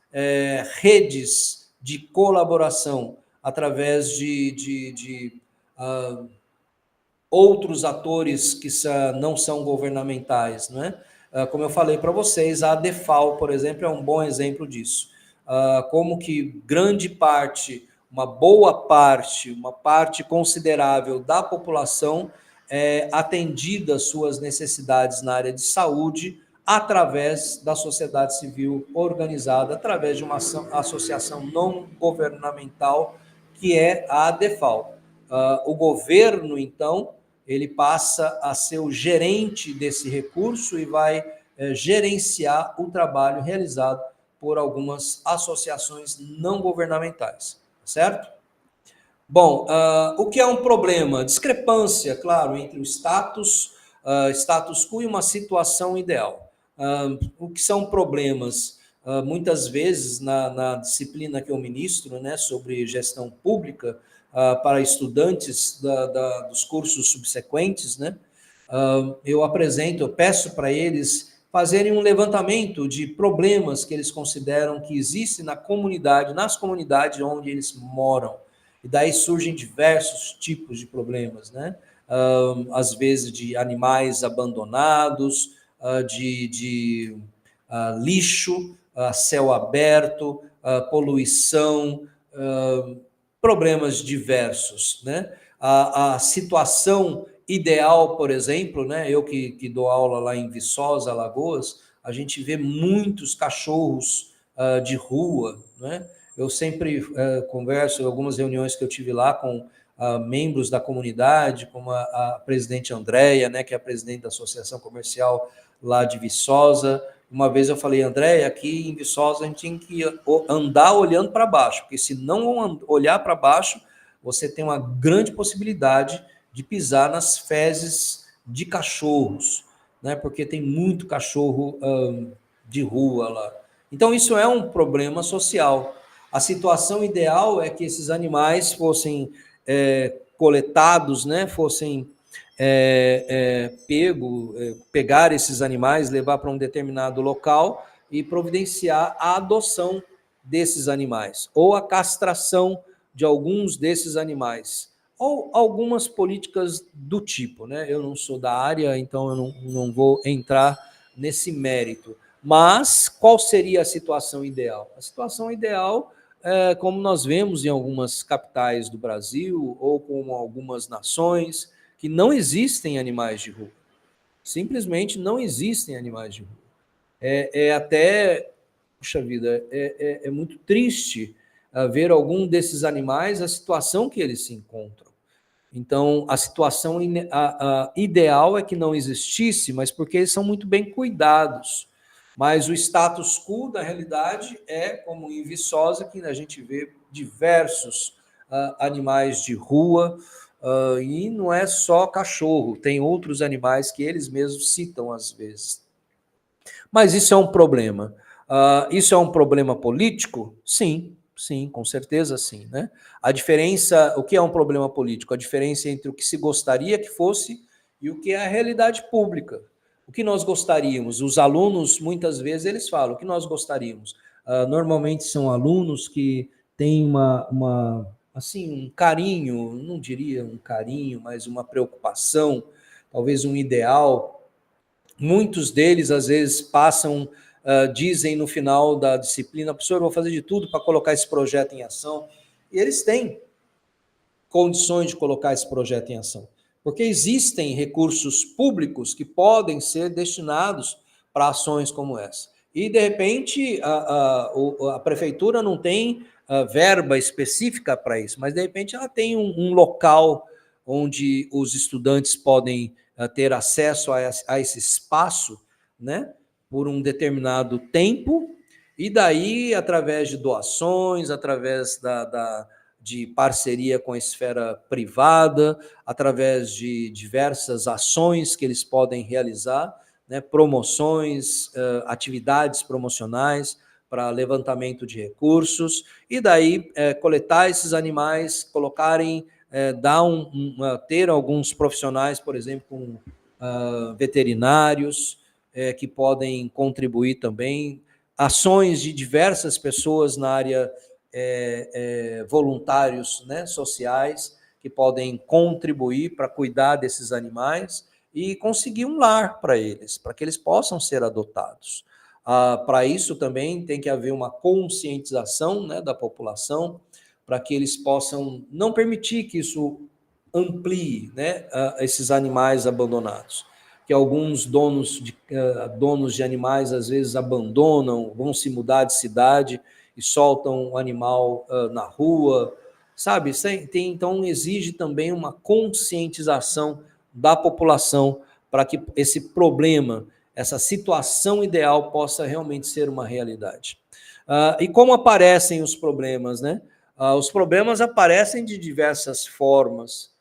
redes de colaboração através de outros atores que não são governamentais, não é? Como eu falei para vocês, a ADEFAL, por exemplo, é um bom exemplo disso. Como que grande parte, uma boa parte, uma parte considerável da população é atendida às suas necessidades na área de saúde através da sociedade civil organizada, através de uma associação não governamental, que é a ADEFAL. O governo, então, ele passa a ser o gerente desse recurso e vai gerenciar o trabalho realizado por algumas associações não governamentais, certo? Bom, o que é um problema? Discrepância, claro, entre o status quo e uma situação ideal. O que são problemas? Muitas vezes, na disciplina que eu ministro, né, sobre gestão pública, para estudantes dos cursos subsequentes, né, eu peço para eles fazerem um levantamento de problemas que eles consideram que existem nas comunidades onde eles moram. E daí surgem diversos tipos de problemas, né? Às vezes de animais abandonados, lixo, céu aberto, poluição, problemas diversos, né? A situação ideal, por exemplo, né? Eu que dou aula lá em Viçosa, Alagoas, a gente vê muitos cachorros de rua, né? Eu sempre converso em algumas reuniões que eu tive lá com membros da comunidade, como a presidente Andréia, né, que é a presidente da Associação Comercial lá de Viçosa. Uma vez eu falei, Andréia, aqui em Viçosa a gente tem que andar olhando para baixo, porque se não olhar para baixo, você tem uma grande possibilidade de pisar nas fezes de cachorros, né, porque tem muito cachorro de rua lá. Então isso é um problema social. A situação ideal é que esses animais fossem coletados, né, fossem pegar esses animais, levar para um determinado local e providenciar a adoção desses animais, ou a castração de alguns desses animais, ou algumas políticas do tipo, né? Eu não sou da área, então eu não vou entrar nesse mérito. Mas qual seria a situação ideal? A situação ideal como nós vemos em algumas capitais do Brasil ou como algumas nações, que não existem animais de rua. Simplesmente não existem animais de rua. Até, puxa vida, é muito triste ver algum desses animais, a situação que eles se encontram. Então, a situação ideal é que não existisse, mas porque eles são muito bem cuidados. Mas o status quo da realidade é, como em Viçosa, que a gente vê diversos animais de rua, e não é só cachorro, tem outros animais que eles mesmos citam às vezes. Mas isso é um problema. Isso é um problema político? Sim, sim, com certeza sim, né? A diferença, o que é um problema político? A diferença entre o que se gostaria que fosse e o que é a realidade pública. O que nós gostaríamos? Os alunos, muitas vezes, eles falam, o que nós gostaríamos? Normalmente são alunos que têm assim, um carinho, não diria um carinho, mas uma preocupação, talvez um ideal. Muitos deles, às vezes, passam, dizem no final da disciplina, professor, eu vou fazer de tudo para colocar esse projeto em ação. E eles têm condições de colocar esse projeto em ação. Porque existem recursos públicos que podem ser destinados para ações como essa. E, de repente, a prefeitura não tem verba específica para isso, mas, de repente, ela tem um local onde os estudantes podem ter acesso a esse espaço, né, por um determinado tempo, e daí, através de doações, através de parceria com a esfera privada, através de diversas ações que eles podem realizar, né, promoções, atividades promocionais para levantamento de recursos, e daí coletar esses animais, colocarem, ter alguns profissionais, por exemplo, com veterinários, que podem contribuir também, ações de diversas pessoas na área voluntários, né, sociais, que podem contribuir para cuidar desses animais e conseguir um lar para eles, para que eles possam ser adotados. Para isso também tem que haver uma conscientização, né, da população, para que eles possam não permitir que isso amplie, né, esses animais abandonados. Que alguns donos de animais às vezes abandonam, vão se mudar de cidade e soltam o animal na rua, sabe? Então exige também uma conscientização da população para que esse problema, essa situação ideal possa realmente ser uma realidade. E como aparecem os problemas, né? Os problemas aparecem de diversas formas,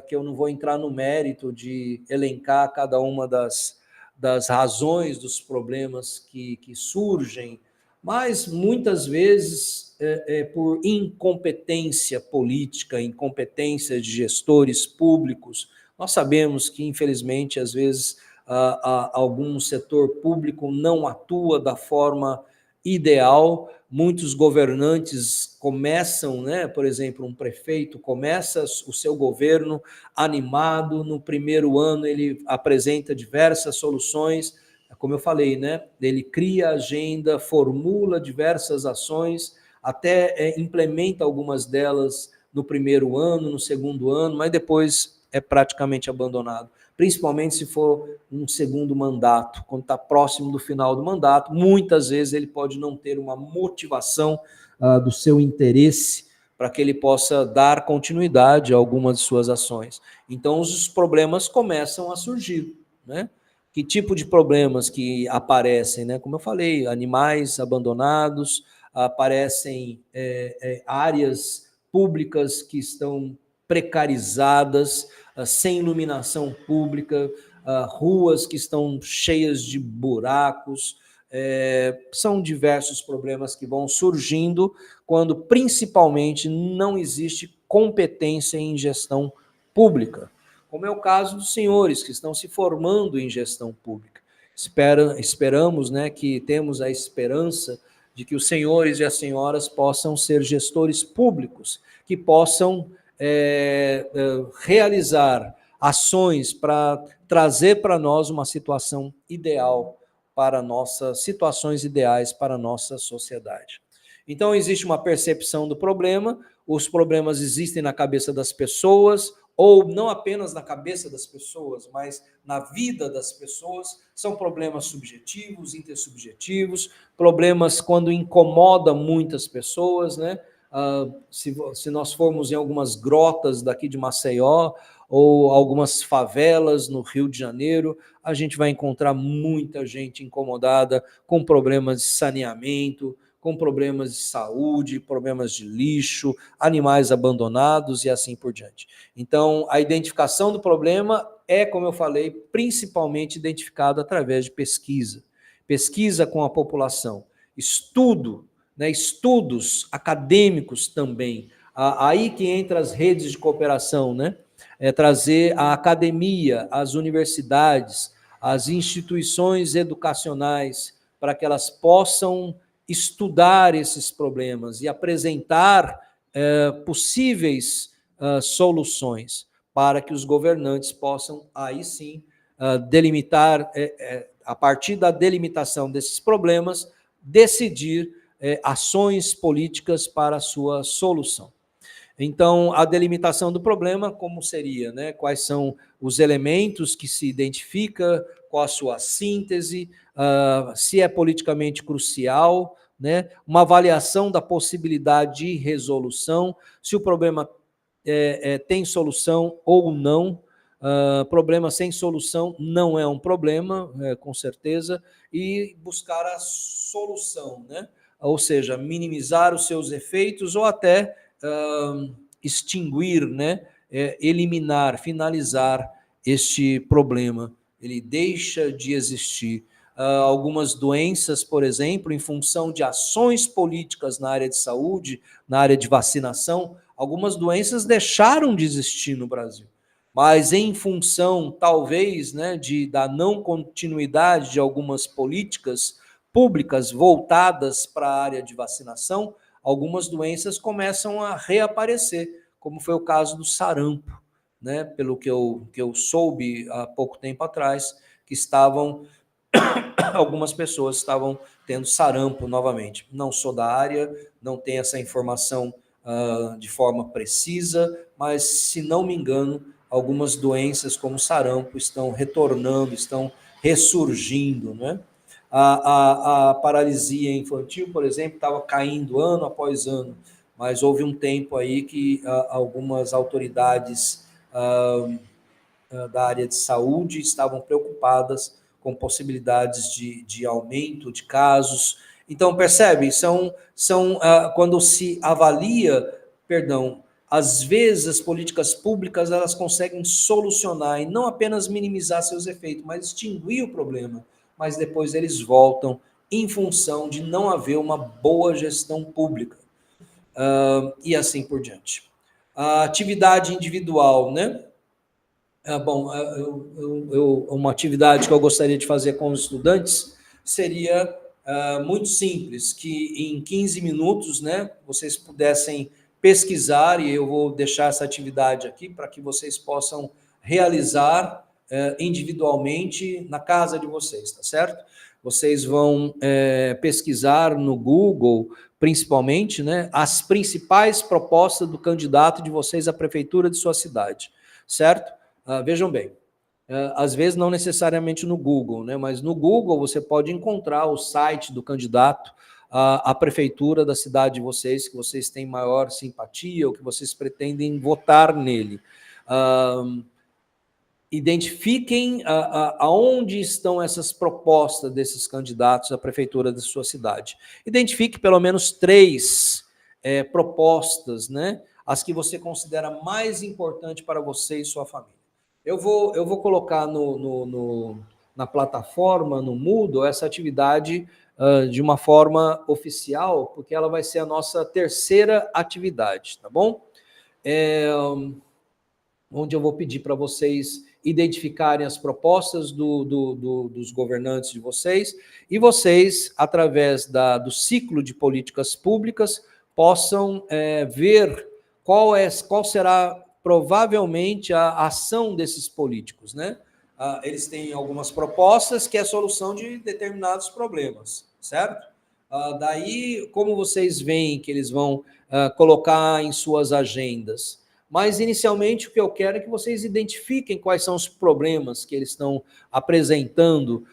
que eu não vou entrar no mérito de elencar cada uma das razões dos problemas que surgem, mas muitas vezes por incompetência política, incompetência de gestores públicos. Nós sabemos que, infelizmente, às vezes algum setor público não atua da forma ideal. Muitos governantes começam, né, por exemplo, um prefeito começa o seu governo animado, no primeiro ano ele apresenta diversas soluções, como eu falei, né, ele cria agenda, formula diversas ações, até implementa algumas delas no primeiro ano, no segundo ano, mas depois é praticamente abandonado, principalmente se for um segundo mandato, quando está próximo do final do mandato, muitas vezes ele pode não ter uma motivação do seu interesse para que ele possa dar continuidade a algumas de suas ações. Então os problemas começam a surgir, né? Que tipo de problemas que aparecem, né? Como eu falei, animais abandonados, aparecem áreas públicas que estão precarizadas, sem iluminação pública, ruas que estão cheias de buracos. São diversos problemas que vão surgindo quando, principalmente, não existe competência em gestão pública, como é o caso dos senhores que estão se formando em gestão pública. Esperamos, né, que temos a esperança de que os senhores e as senhoras possam ser gestores públicos, que possam realizar ações para trazer para nós uma situação ideal, para nossas situações ideais para a nossa sociedade. Então, existe uma percepção do problema, os problemas existem na cabeça das pessoas, ou não apenas na cabeça das pessoas, mas na vida das pessoas, são problemas subjetivos, intersubjetivos, problemas quando incomoda muitas pessoas, né? Se nós formos em algumas grotas daqui de Maceió, ou algumas favelas no Rio de Janeiro, a gente vai encontrar muita gente incomodada com problemas de saneamento, com problemas de saúde, problemas de lixo, animais abandonados e assim por diante. Então, a identificação do problema é, como eu falei, principalmente identificada através de pesquisa. Pesquisa com a população, estudo, né, estudos acadêmicos também. Aí que entra as redes de cooperação, né? Trazer a academia, as universidades, as instituições educacionais, para que elas possam estudar esses problemas e apresentar possíveis soluções para que os governantes possam, aí sim, delimitar, a partir da delimitação desses problemas, decidir ações políticas para a sua solução. Então, a delimitação do problema, como seria, né? Quais são os elementos que se identifica, qual a sua síntese, se é politicamente crucial, né? Uma avaliação da possibilidade de resolução, se o problema tem solução ou não. Problema sem solução não é um problema, com certeza, e buscar a solução, né? Ou seja, minimizar os seus efeitos ou até extinguir, né? Eliminar, finalizar este problema. Ele deixa de existir. Algumas doenças, por exemplo, em função de ações políticas na área de saúde, na área de vacinação, algumas doenças deixaram de existir no Brasil. Mas em função, talvez, né, da não continuidade de algumas políticas públicas voltadas para a área de vacinação, algumas doenças começam a reaparecer, como foi o caso do sarampo, né? Pelo que eu soube há pouco tempo atrás, que algumas pessoas estavam tendo sarampo novamente. Não sou da área, não tenho essa informação de forma precisa, mas, se não me engano, algumas doenças como sarampo estão retornando, estão ressurgindo, né? A paralisia infantil, por exemplo, estava caindo ano após ano, mas houve um tempo aí que algumas autoridades da área de saúde estavam preocupadas com possibilidades de aumento de casos. Então, percebe, quando se avalia, às vezes as políticas públicas elas conseguem solucionar e não apenas minimizar seus efeitos, mas extinguir o problema, mas depois eles voltam em função de não haver uma boa gestão pública, e assim por diante. A atividade individual, né? Uma atividade que eu gostaria de fazer com os estudantes seria muito simples, que em 15 minutos, né, vocês pudessem pesquisar, e eu vou deixar essa atividade aqui para que vocês possam realizar individualmente na casa de vocês, tá certo? Vocês vão pesquisar no Google, principalmente, né, as principais propostas do candidato de vocês à prefeitura de sua cidade, certo? Vejam bem, às vezes não necessariamente no Google, né, mas no Google você pode encontrar o site do candidato à prefeitura da cidade de vocês, que vocês têm maior simpatia ou que vocês pretendem votar nele. Identifiquem aonde estão essas propostas desses candidatos à prefeitura da sua cidade. Identifique pelo menos 3 propostas, né, as que você considera mais importante para você e sua família. Eu vou colocar na plataforma, no Moodle, essa atividade de uma forma oficial, porque ela vai ser a nossa terceira atividade, tá bom? Onde eu vou pedir para vocês identificarem as propostas dos governantes de vocês, e vocês, através do ciclo de políticas públicas, possam ver qual será provavelmente a ação desses políticos, né? Eles têm algumas propostas que é a solução de determinados problemas, certo? Daí, como vocês veem que eles vão colocar em suas agendas? Mas, inicialmente, o que eu quero é que vocês identifiquem quais são os problemas que eles estão apresentando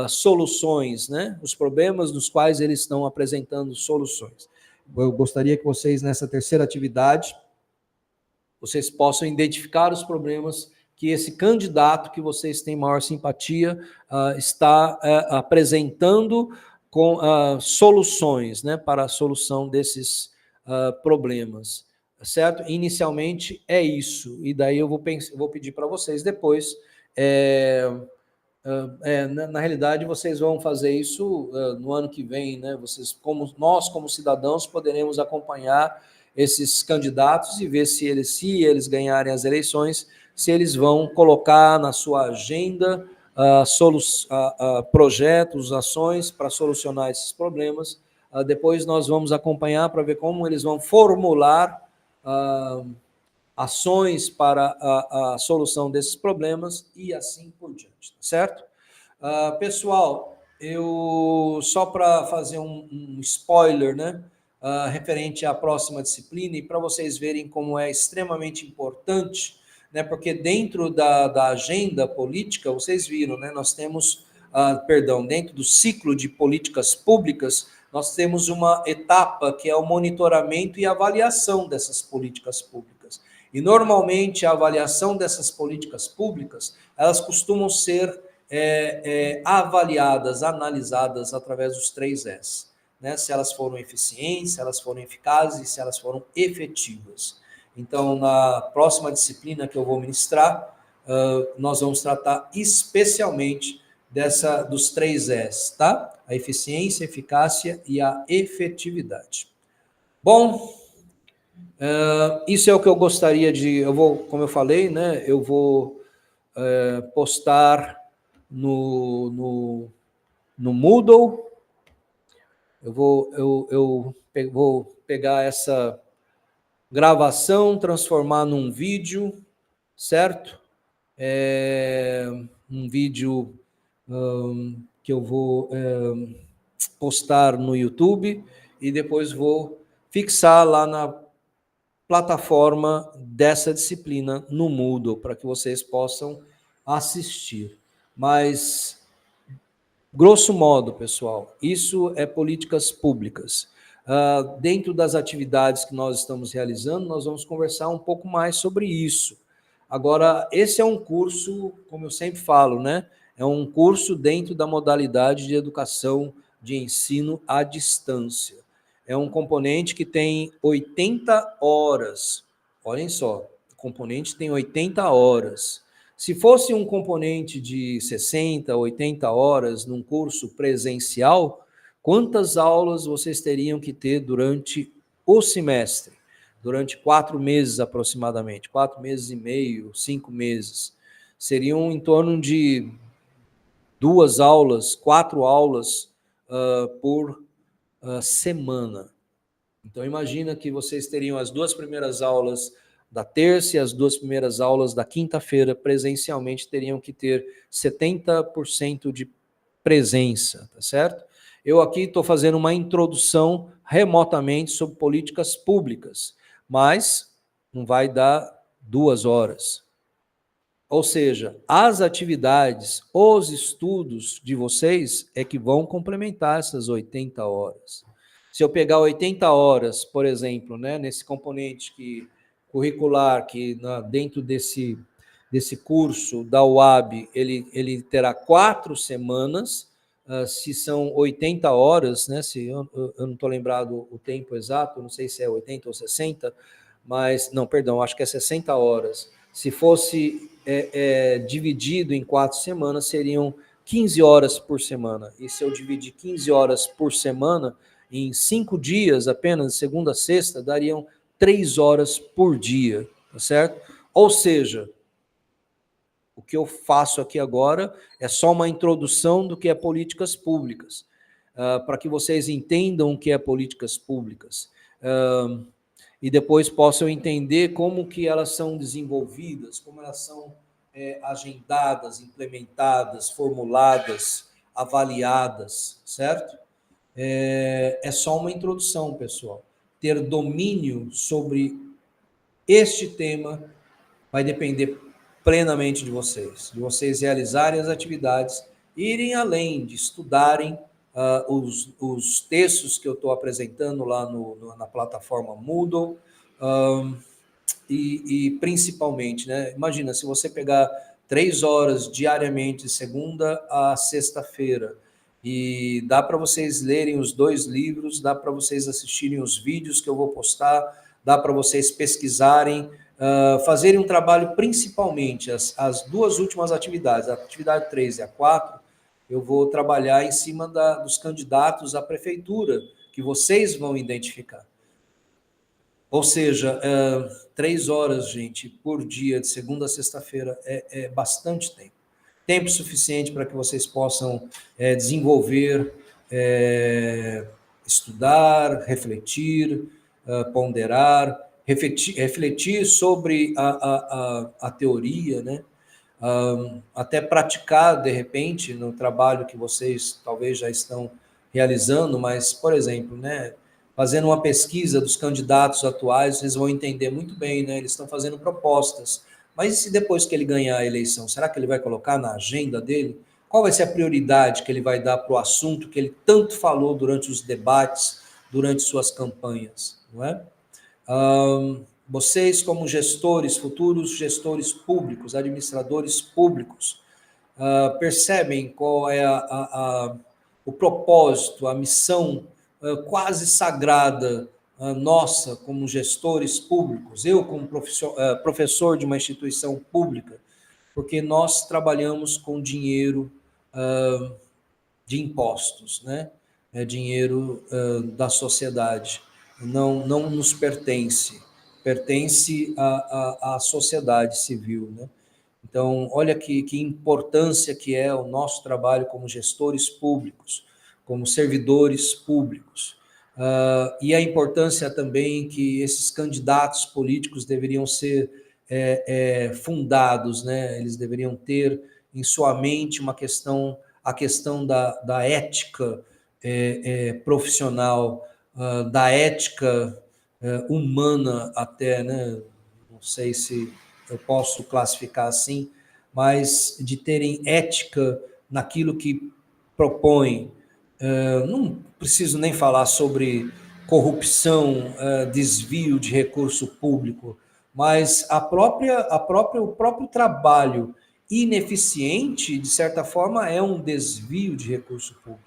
soluções, né? Os problemas nos quais eles estão apresentando soluções. Eu gostaria que vocês, nessa terceira atividade, vocês possam identificar os problemas que esse candidato que vocês têm maior simpatia está apresentando com soluções, né, para a solução desses problemas, certo? Inicialmente é isso, e daí eu vou pedir para vocês depois, na realidade vocês vão fazer isso no ano que vem, né? Nós como cidadãos poderemos acompanhar esses candidatos e ver se eles ganharem as eleições, se eles vão colocar na sua agenda projetos, ações para solucionar esses problemas. Depois nós vamos acompanhar para ver como eles vão formular ações para a solução desses problemas e assim por diante, certo? Pessoal, só para fazer um spoiler, né? Referente à próxima disciplina, e para vocês verem como é extremamente importante, né, porque dentro da agenda política, vocês viram, né, nós temos, dentro do ciclo de políticas públicas, nós temos uma etapa que é o monitoramento e avaliação dessas políticas públicas. E, normalmente, a avaliação dessas políticas públicas, elas costumam ser avaliadas, analisadas através dos 3 S. Né, se elas foram eficientes, se elas foram eficazes e se elas foram efetivas. Então, na próxima disciplina que eu vou ministrar, nós vamos tratar especialmente dos 3 S, tá? A eficiência, a eficácia e a efetividade. Bom, isso é o que eu gostaria como eu falei, né? Eu vou postar no Moodle. Eu vou pegar essa gravação, transformar num vídeo, certo? Um vídeo que eu vou postar no YouTube e depois vou fixar lá na plataforma dessa disciplina no Moodle, para que vocês possam assistir. Mas, grosso modo, pessoal, isso é políticas públicas. Dentro das atividades que nós estamos realizando, nós vamos conversar um pouco mais sobre isso. Agora, esse é um curso, como eu sempre falo, né? É um curso dentro da modalidade de educação de ensino à distância. É um componente que tem 80 horas. Olhem só, o componente tem 80 horas. Se fosse um componente de 60, 80 horas num curso presencial, quantas aulas vocês teriam que ter durante o semestre? Durante 4 meses aproximadamente, 4 meses e meio, 5 meses. Seriam em torno de 2 aulas, 4 aulas por semana. Então, imagina que vocês teriam as 2 primeiras aulas da terça e as 2 primeiras aulas da quinta-feira presencialmente, teriam que ter 70% de presença, tá certo? Eu aqui estou fazendo uma introdução remotamente sobre políticas públicas, mas não vai dar 2 horas. Ou seja, as atividades, os estudos de vocês é que vão complementar essas 80 horas. Se eu pegar 80 horas, por exemplo, né, nesse componente curricular, que dentro desse curso da UAB, ele terá 4 semanas, se são 80 horas, né, se eu não estou lembrado o tempo exato, não sei se é 80 ou 60, mas, não, perdão, acho que é 60 horas. Se fosse dividido em 4 semanas, seriam 15 horas por semana. E se eu dividir 15 horas por semana, em 5 dias apenas, de segunda a sexta, dariam 3 horas por dia, tá certo? Ou seja, o que eu faço aqui agora é só uma introdução do que é políticas públicas, para que vocês entendam o que é políticas públicas. E depois possam entender como que elas são desenvolvidas, como elas são agendadas, implementadas, formuladas, avaliadas, certo? É só uma introdução, pessoal. Ter domínio sobre este tema vai depender plenamente de vocês realizarem as atividades, irem além de estudarem os textos que eu estou apresentando lá na plataforma Moodle, e principalmente, né, imagina, se você pegar 3 horas diariamente, segunda a sexta-feira, e dá para vocês lerem os 2 livros, dá para vocês assistirem os vídeos que eu vou postar, dá para vocês pesquisarem, fazerem um trabalho, principalmente as 2 últimas atividades, a atividade 3 e a 4, eu vou trabalhar em cima dos candidatos à prefeitura, que vocês vão identificar. Ou seja, 3 horas, gente, por dia, de segunda a sexta-feira, é bastante tempo. Tempo suficiente para que vocês possam desenvolver, estudar, refletir, ponderar, refletir sobre a teoria, né? Até praticar, de repente, no trabalho que vocês talvez já estão realizando, mas, por exemplo, né, fazendo uma pesquisa dos candidatos atuais, vocês vão entender muito bem, né? Eles estão fazendo propostas. Mas e se depois que ele ganhar a eleição, será que ele vai colocar na agenda dele? Qual vai ser a prioridade que ele vai dar para o assunto que ele tanto falou durante os debates, durante suas campanhas, não é? Vocês, como gestores, futuros gestores públicos, administradores públicos, percebem qual é o propósito, a missão quase sagrada nossa como gestores públicos, eu como professor de uma instituição pública, porque nós trabalhamos com dinheiro de impostos, né? É dinheiro da sociedade, não nos pertence, pertence à sociedade civil, né? Então, olha que importância que é o nosso trabalho como gestores públicos, como servidores públicos. E a importância também que esses candidatos políticos deveriam ser fundados, né? Eles deveriam ter em sua mente a questão da ética profissional, da ética humana até, né? Não sei se eu posso classificar assim, mas de terem ética naquilo que propõem. Não preciso nem falar sobre corrupção, desvio de recurso público, mas o próprio trabalho ineficiente, de certa forma, é um desvio de recurso público.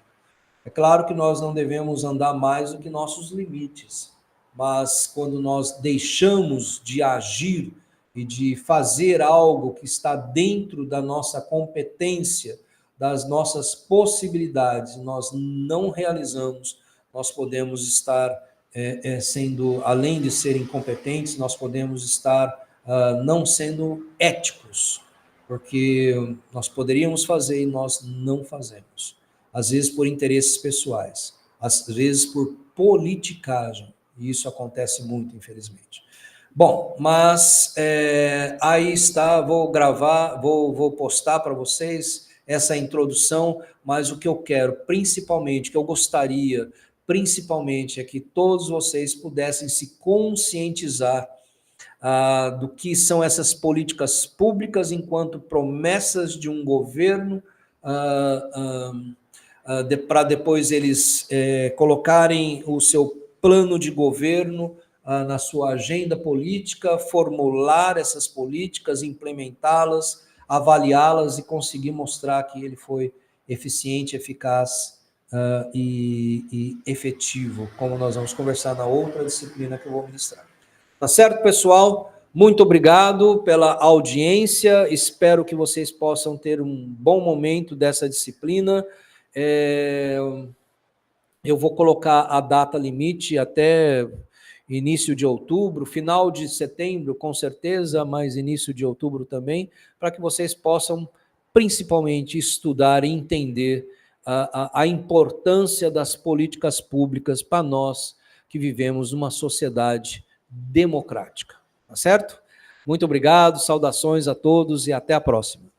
É claro que nós não devemos andar mais do que nossos limites, mas quando nós deixamos de agir e de fazer algo que está dentro da nossa competência, das nossas possibilidades, nós não realizamos, nós podemos estar sendo, além de ser incompetentes, nós podemos estar não sendo éticos, porque nós poderíamos fazer e nós não fazemos. às vezes por interesses pessoais, às vezes por politicagem, e isso acontece muito, infelizmente. Bom, mas aí está, vou gravar, vou postar para vocês essa introdução, mas o que eu quero, principalmente, o que eu gostaria, principalmente, é que todos vocês pudessem se conscientizar do que são essas políticas públicas enquanto promessas de um governo, para depois eles colocarem o seu plano de governo na sua agenda política, formular essas políticas, implementá-las, avaliá-las e conseguir mostrar que ele foi eficiente, eficaz e efetivo, como nós vamos conversar na outra disciplina que eu vou ministrar. Tá certo, pessoal? Muito obrigado pela audiência. Espero que vocês possam ter um bom momento dessa disciplina. Eu vou colocar a data limite até início de outubro, final de setembro, com certeza, mas início de outubro também, para que vocês possam, principalmente, estudar e entender a importância das políticas públicas para nós que vivemos numa sociedade democrática. Tá certo? Muito obrigado, saudações a todos e até a próxima.